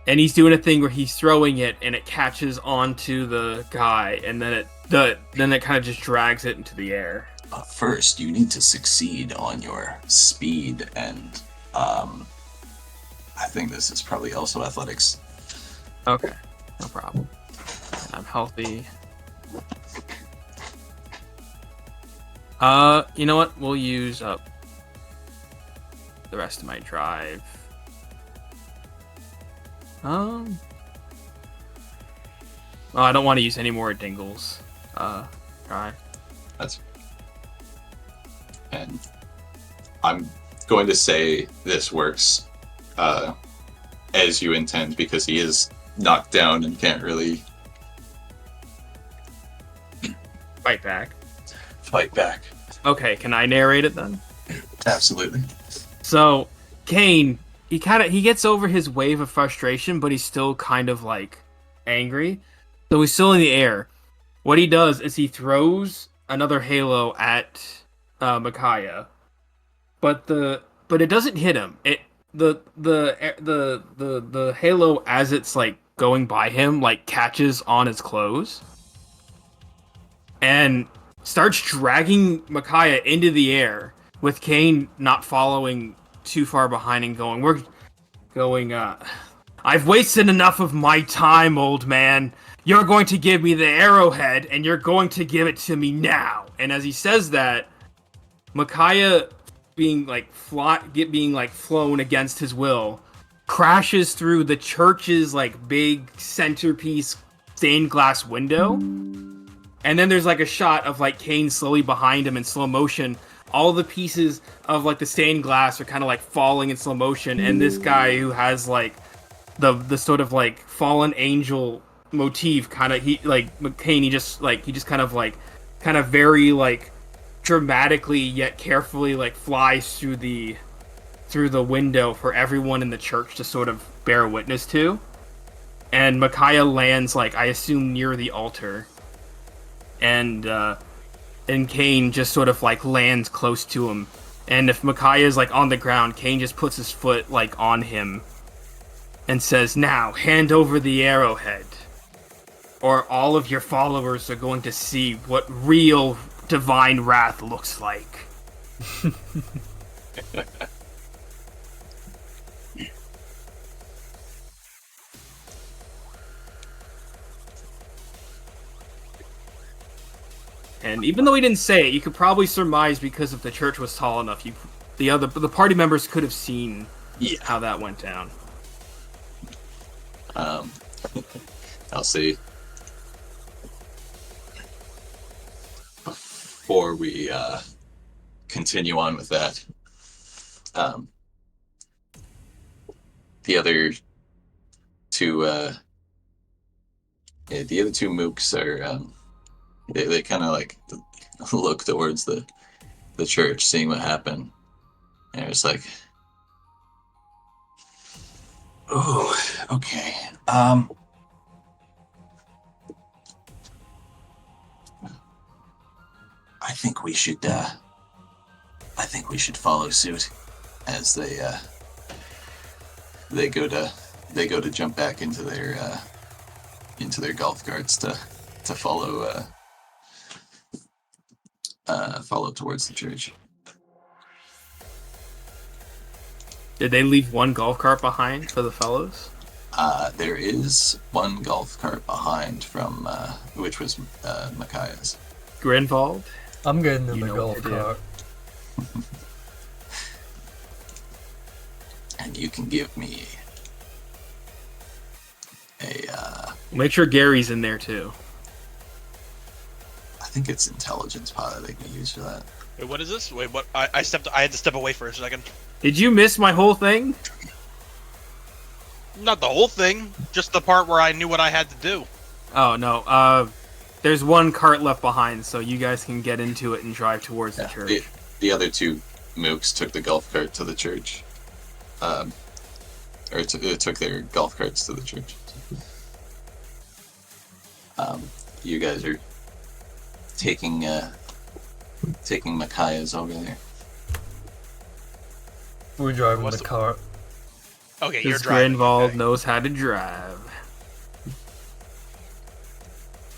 And he's doing a thing where he's throwing it and it catches onto the guy, and then it kind of just drags it into the air. First, you need to succeed on your speed, and I think this is probably also athletics. Okay, no problem. And I'm healthy. You know what? We'll use up the rest of my drive. Well, I don't want to use any more Dingle's drive. That's And I'm going to say this works as you intend, because he is knocked down and can't really Fight back. fight back. Okay, can I narrate it then? Absolutely. So, Kane, he gets over his wave of frustration, but he's still kind of like angry. So he's still in the air. What he does is he throws another halo at Micaiah, but it doesn't hit him. The halo, as it's like going by him, like catches on his clothes and starts dragging Micaiah into the air, with Kane not following too far behind and going, I've wasted enough of my time, old man. You're going to give me the arrowhead, and you're going to give it to me now. And as he says that, Micaiah, being flown against his will, crashes through the church's like big centerpiece stained glass window. And then there's like a shot of like Kane slowly behind him in slow motion. All the pieces of like the stained glass are kind of like falling in slow motion, and this guy who has like the sort of like fallen angel motif, kind of Kane, he just kind of very like dramatically yet carefully like flies through the window for everyone in the church to sort of bear witness to. And Micaiah lands, like, I assume, near the altar. And Kane just sort of like lands close to him. And if Micaiah is like on the ground, Kane just puts his foot like on him and says, "Now, hand over the arrowhead, or all of your followers are going to see what real divine wrath looks like." And even though he didn't say it, you could probably surmise, because if the church was tall enough, the party members could have seen how that went down. I'll see. Before we continue on with that, the other two mooks are they kind of like look towards the church, seeing what happened, and it's like, oh, okay. I think we should follow suit as they go to jump back into their golf carts to follow towards the church. Did they leave one golf cart behind for the fellows? There is one golf cart behind from which was Micaiah's. Grinvald? I'm getting in the golf cart. And you can give me a Make sure Gary's in there too. I think it's intelligence pilot they can use for that. Wait, what is this? Wait, what? I had to step away for a second. Did you miss my whole thing? Not the whole thing, just the part where I knew what I had to do. Oh, no. There's one cart left behind, so you guys can get into it and drive towards the church. The other two mooks took the golf cart to the church. Took their golf carts to the church. You guys are taking Micaiah's over there. We're driving the cart. Okay, you're Because driving. Grinvald okay. knows how to drive.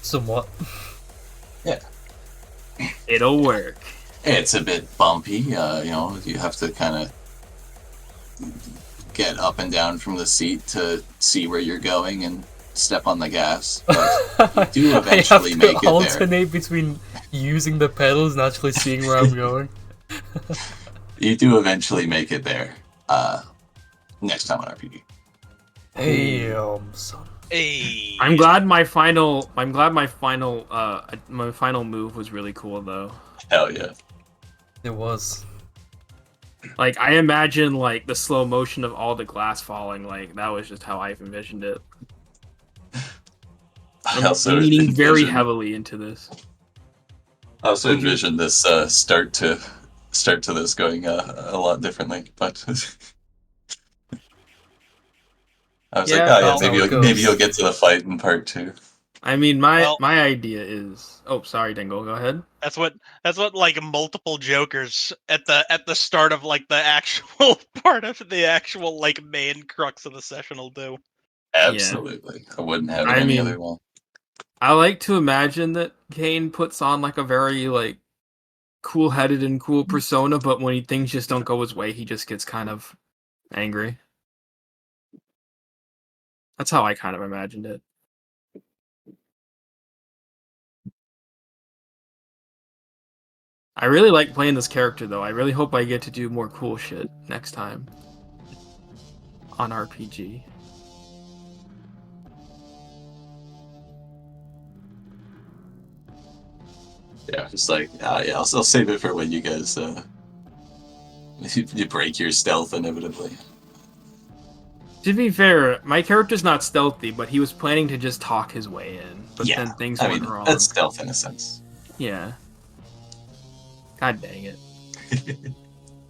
Somewhat. Yeah. It'll work. It's a bit bumpy, you have to kind of get up and down from the seat to see where you're going and step on the gas. But you do eventually make I have to it there. alternate between using the pedals and actually seeing where I'm going. You do eventually make it there. Next time on RPG. Son. Hey. I'm glad my final move was really cool though. Hell yeah. It was. Like, I imagine, like, the slow motion of all the glass falling, like, that was just how I envisioned it. I I'm also leaning very envision, heavily into this. I also Would you- envision this start to this going a lot differently, but I was like, Yeah, oh yeah, well, maybe how it maybe you'll goes. get to the fight in part 2. I mean, Well- my idea is... Oh, sorry, Dingle, go ahead. That's what like multiple Jokers at the start of like the actual part of the actual like main crux of the session will do. Absolutely, I wouldn't have it I any mean- other way. I like to imagine that Kane puts on, like, a very, like, cool-headed and cool persona, but when things just don't go his way, he just gets kind of angry. That's how I kind of imagined it. I really like playing this character, though. I really hope I get to do more cool shit next time on RPG. Yeah, just like, yeah, I'll save it for when you guys you break your stealth inevitably. To be fair, my character's not stealthy, but he was planning to just talk his way in. But Yeah, then things I went mean wrong. that's stealth in a sense. Yeah. God dang it.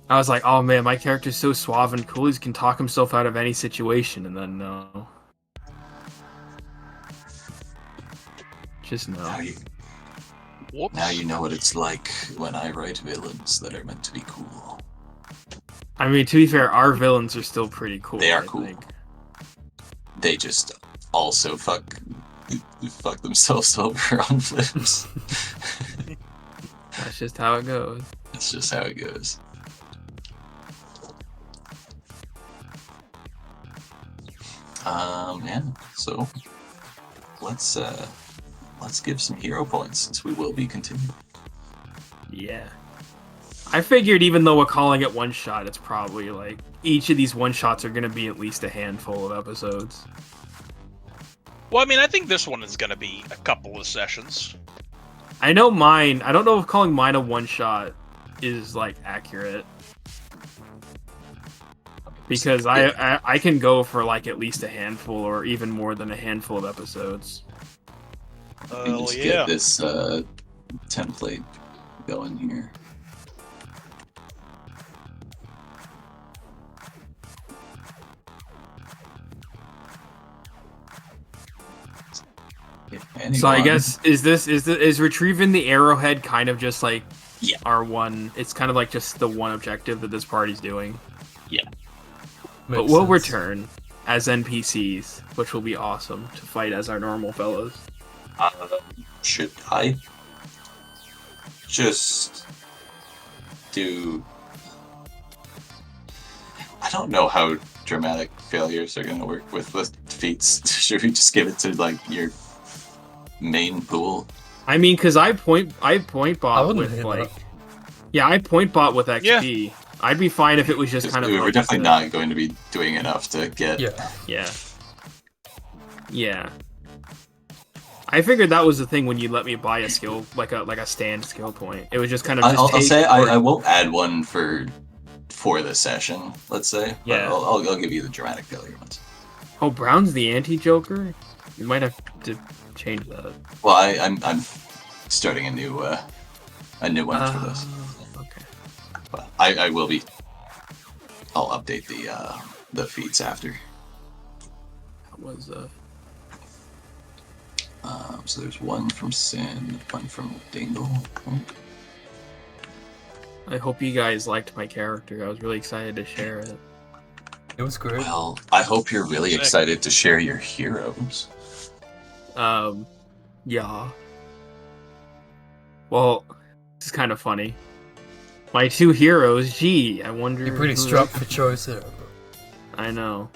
I was like, oh man, my character's so suave and cool, he can talk himself out of any situation, and then no. Just no. Whoops. Now you know what it's like when I write villains that are meant to be cool. I mean, to be fair, our villains are still pretty cool. They are I cool. think. They just also fuck themselves over on flips. That's just how it goes. That's just how it goes. Yeah. So let's give some hero points since we will be continuing. Yeah. I figured even though we're calling it one shot, it's probably like each of these one shots are going to be at least a handful of episodes. Well, I mean, I think this one is gonna be a couple of sessions. I know mine. I don't know if calling mine a one shot is like accurate because I can go for like at least a handful or even more than a handful of episodes. Let me just get this template going here. So I guess is retrieving the arrowhead kind of just like Yeah. our one? It's kind of like just the one objective that this party's doing. But Makes we'll sense. return as NPCs, which will be awesome to fight as our normal fellows. Should I just do? I don't know how dramatic failures are going to work with the feats. Should we just give it to like your main pool? I mean, because I point bot wouldn't with hate like, that. yeah, I point bot with XP. I'd be fine if it was just kind of. We're like definitely not going to be doing enough to get. Yeah. Yeah. I figured that was the thing when you let me buy a skill, like a stand skill point. It was just kind of. Just I'll take say or- I won't add one for the session. Let's say. But Yeah. I'll give you the dramatic failure ones. Oh, Brown's the anti-Joker. You might have to change that. Well, I'm starting a new one for this. Okay. But I will be. I'll update the feats after. That was So there's one from Sin, one from Dingle. I hope you guys liked my character. I was really excited to share it. It was great. Well, I hope you're really Sick. excited to share your heroes. Yeah. Well, this is kind of funny. My two heroes, gee, I wonder. You're pretty who- strapped for choice there. Bro. I know.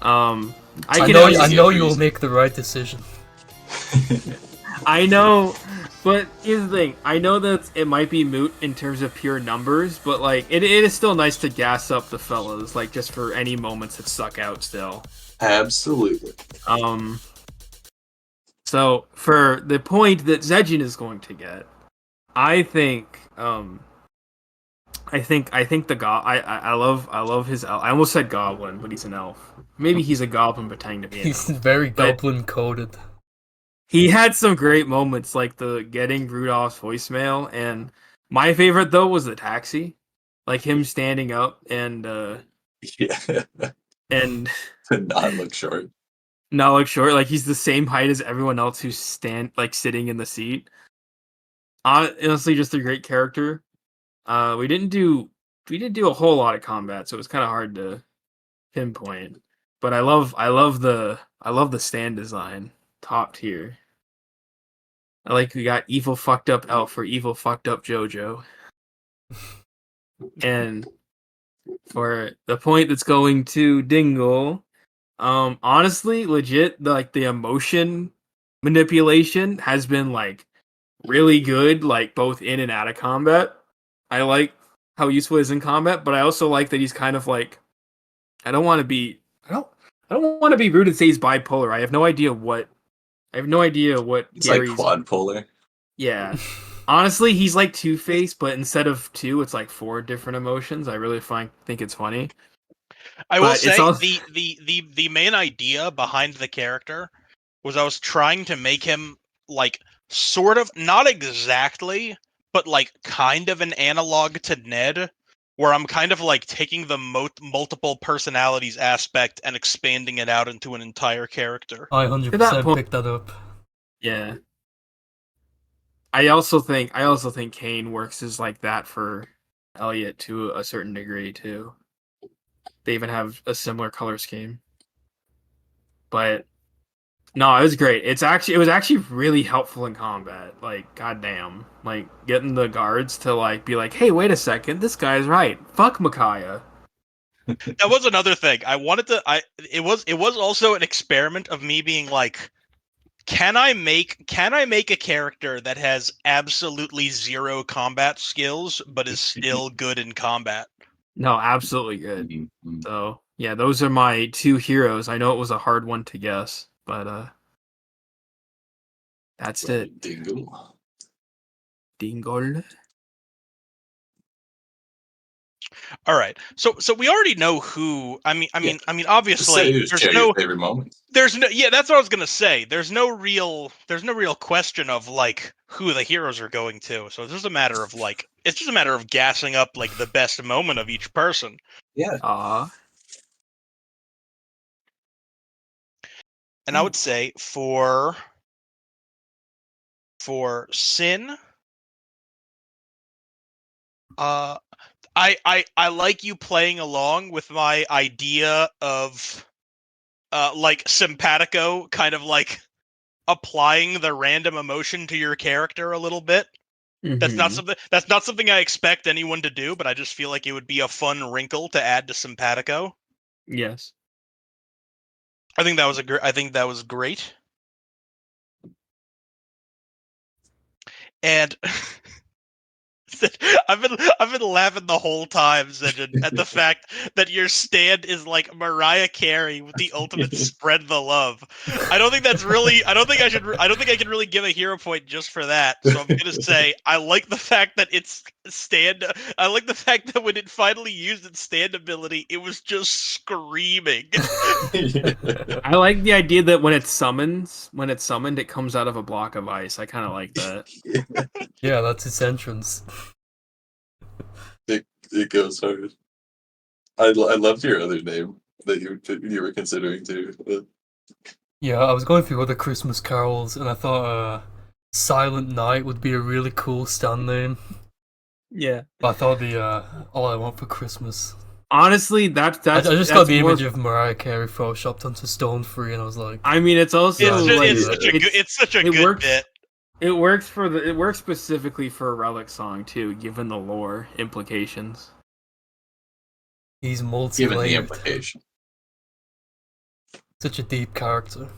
I can know. only- I know you'll make the right decision. I know, but here's the thing. I know that it might be moot in terms of pure numbers, but like it is still nice to gas up the fellas, like just for any moments that suck out still. Absolutely. So for the point that Zejin is going to get, I think I think the I love his I almost said goblin, but he's an elf. Maybe he's a goblin pretending to be an He's elf. very But goblin coded. he had some great moments, like the getting Rudolph's voicemail, and my favorite though was the taxi, like him standing up Yeah. and To not look short. not look short, like he's the same height as everyone else who's sitting in the seat. Honestly, just a great character. We didn't do a whole lot of combat, so it was kind of hard to pinpoint. But I love the stand design, top tier. I like we got evil fucked up elf for evil fucked up JoJo, and for the point that's going to Dingle, honestly, legit, like the emotion manipulation has been like really good, like both in and out of combat. I like how useful it is in combat, but I also like that he's kind of like I don't want to be I don't want to be rude and say he's bipolar. I have no idea what It's like Gary's quad polar. yeah. Honestly, he's like Two-Face, but instead of two, it's like four different emotions. I really think it's funny. I will But it's say also the main idea behind the character was I was trying to make him like sort of not exactly, but like kind of an analog to Ned, where I'm kind of like taking the multiple personalities aspect and expanding it out into an entire character. I to that 100% point, picked that up. yeah. I also think Kane works as like that for Elliot to a certain degree too. They even have a similar color scheme. But no, it was great. It was actually really helpful in combat. Like, goddamn. Like getting the guards to like be like, hey, wait a second, this guy's right. Fuck Micaiah. That was another thing. I wanted to it was also an experiment of me being like, can I make a character that has absolutely zero combat skills but is still good in combat? No, absolutely good. Mhm. So yeah, those are my two heroes. I know it was a hard one to guess, but that's it. Dingle. Dingle. All right. So we already know who. Yeah. Just say obviously who's your favorite moment. there's no yeah, that's what I was going to say. There's no real question of like who the heroes are going to. So it's just a matter of like gassing up like the best moment of each person. Yeah. And I would say for Sin, I like you playing along with my idea of like simpatico, kind of like applying the random emotion to your character a little bit. That's not something I expect anyone to do, but I just feel like it would be a fun wrinkle to add to simpatico. Yes. I think that was great. And I've been laughing the whole time, Zedgen, at the fact that your stand is like Mariah Carey with the ultimate spread the love. I don't think I don't think I can really give a hero point just for that. So I'm gonna say I like the fact that I like the fact that when it finally used its stand ability, it was just screaming. I like the idea that when it's summoned, it comes out of a block of ice. I kind of like that. Yeah, that's its entrance. It goes hard. I loved your other name that you were considering too. Yeah, I was going through other Christmas carols, and I thought Silent Night would be a really cool stand name. Yeah. But I thought the All I Want for Christmas. Honestly, that's I just that's got the more- image of Mariah Carey photoshopped onto Stone Free, and I was like, I mean, it's also It's such a it good works- bit. It works specifically for a Relic song too, given the lore implications. he's Given the multi-layered. implication. Such a deep character.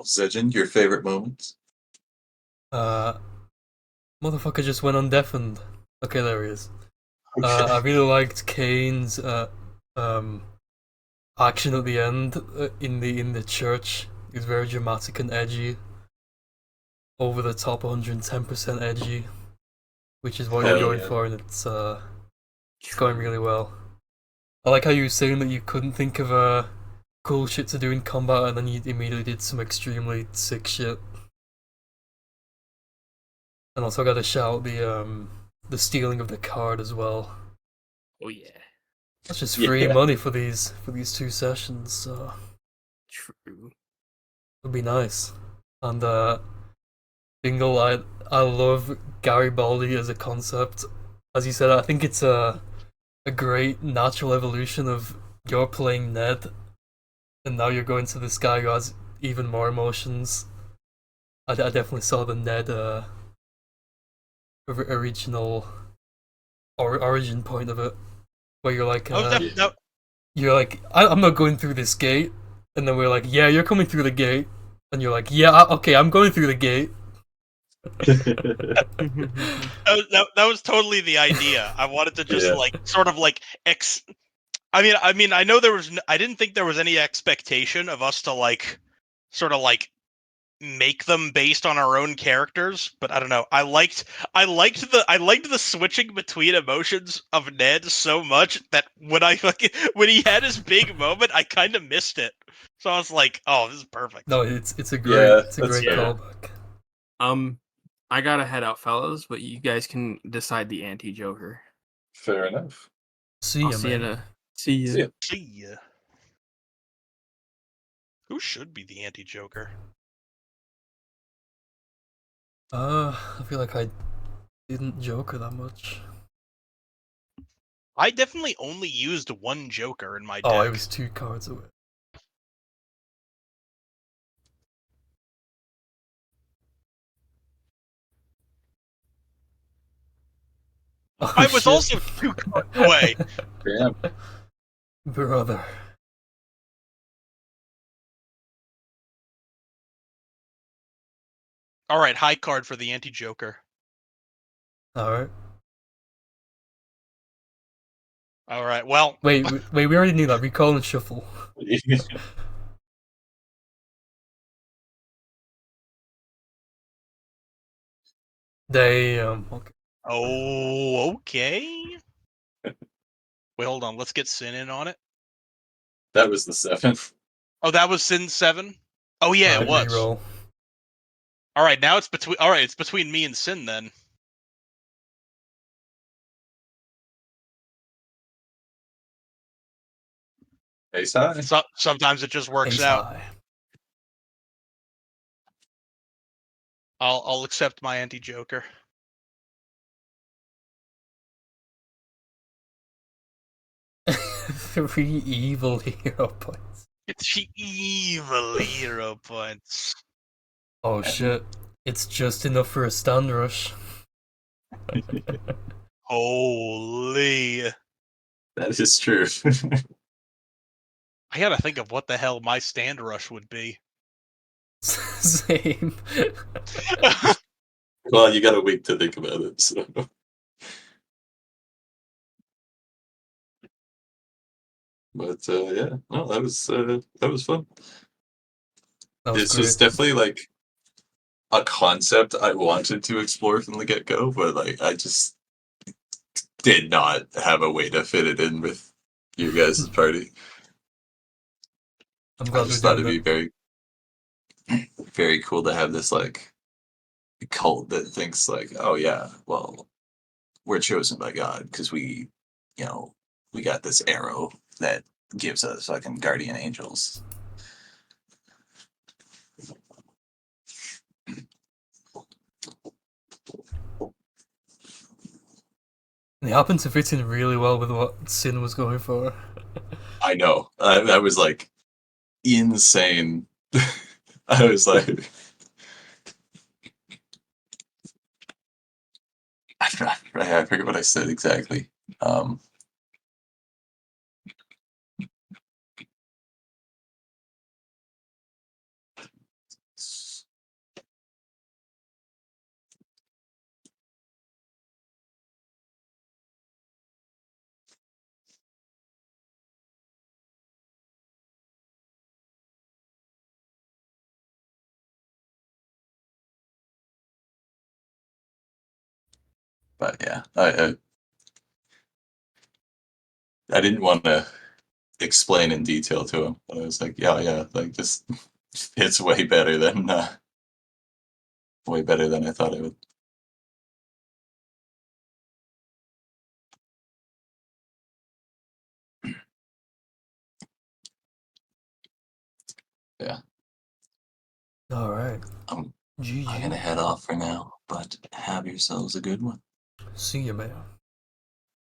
Zedgen, your favorite moments? Motherfucker just went undeafened. Okay, there he is. I really liked Kane's action at the end in the church. It was very dramatic and edgy. Over the top, 110% edgy. which is what Hell you're going yeah. for, and it's going really well. I like how you were saying that you couldn't think of cool shit to do in combat, and then you immediately did some extremely sick shit. And also got to shout out the stealing of the card as well. Oh yeah, That's just free Yeah. money for these 2 sessions, so true. it'd be nice. And Dingle, I love Garibaldi as a concept. As you said, I think it's a great natural evolution of you're playing Ned, and now you're going to this guy who has even more emotions. I definitely saw the Ned original origin point of it, where you're like, Oh, no, you're like, I'm not going through this gate, and then we're like, yeah, you're coming through the gate, and you're like, yeah, okay, I'm going through the gate. that was totally the idea. I wanted to just Yeah. like sort of like I mean, I know I didn't think there was any expectation of us to like sort of like make them based on our own characters, but I don't know. I liked the switching between emotions of Ned so much that when he had his big moment, I kind of missed it. So I was like, "Oh, this is perfect." No, it's a Yeah, it's a that's great fair. callback. I gotta head out, fellas, but you guys can decide the anti-Joker. Fair enough. See I'll ya, see you man. see you. See ya. See ya. Who should be the anti-Joker? I feel like I didn't Joker that much. I definitely only used one Joker in my deck. Oh, I was 2 cards away. Oh, I was shit. also 2 cards away. Damn. Brother. All right, high card for the anti-Joker. Alright. All right, well, Wait, we already knew that. Recall and shuffle. Damn. Okay. oh, okay. Wait, hold on. Let's get Sin in on it. That was the 7th. Oh, that was Sin 7. Oh yeah, it was. Reroll. All right, now it's between. All right, it's between me and Sin then. Ace high. Sometimes it just works Ace out. high. I'll accept my anti-Joker. 3 evil hero points. It's the evil hero points. Oh shit. It's just enough for a stand rush. Holy! That is true. I gotta think of what the hell my stand rush would be. Same. Well, you got a week to think about it, so. But yeah, no, that was fun. That was This great. was definitely like a concept I wanted to explore from the get go, but like I just did not have a way to fit it in with you guys' party. I'm I glad we're just thought doing it'd be it. very cool to have this like cult that thinks like, oh yeah, well, we're chosen by God because we got this arrow that gives us fucking guardian angels. It happened to fit in really well with what Sin was going for. I know. I was like insane. I was like, I forget what I said exactly. But yeah, I didn't want to explain in detail to him, but I was like, yeah, like this, it's way better than I thought it would. Yeah, Alright. I'm GG. gonna head off for now, but have yourselves a good one. See you, man.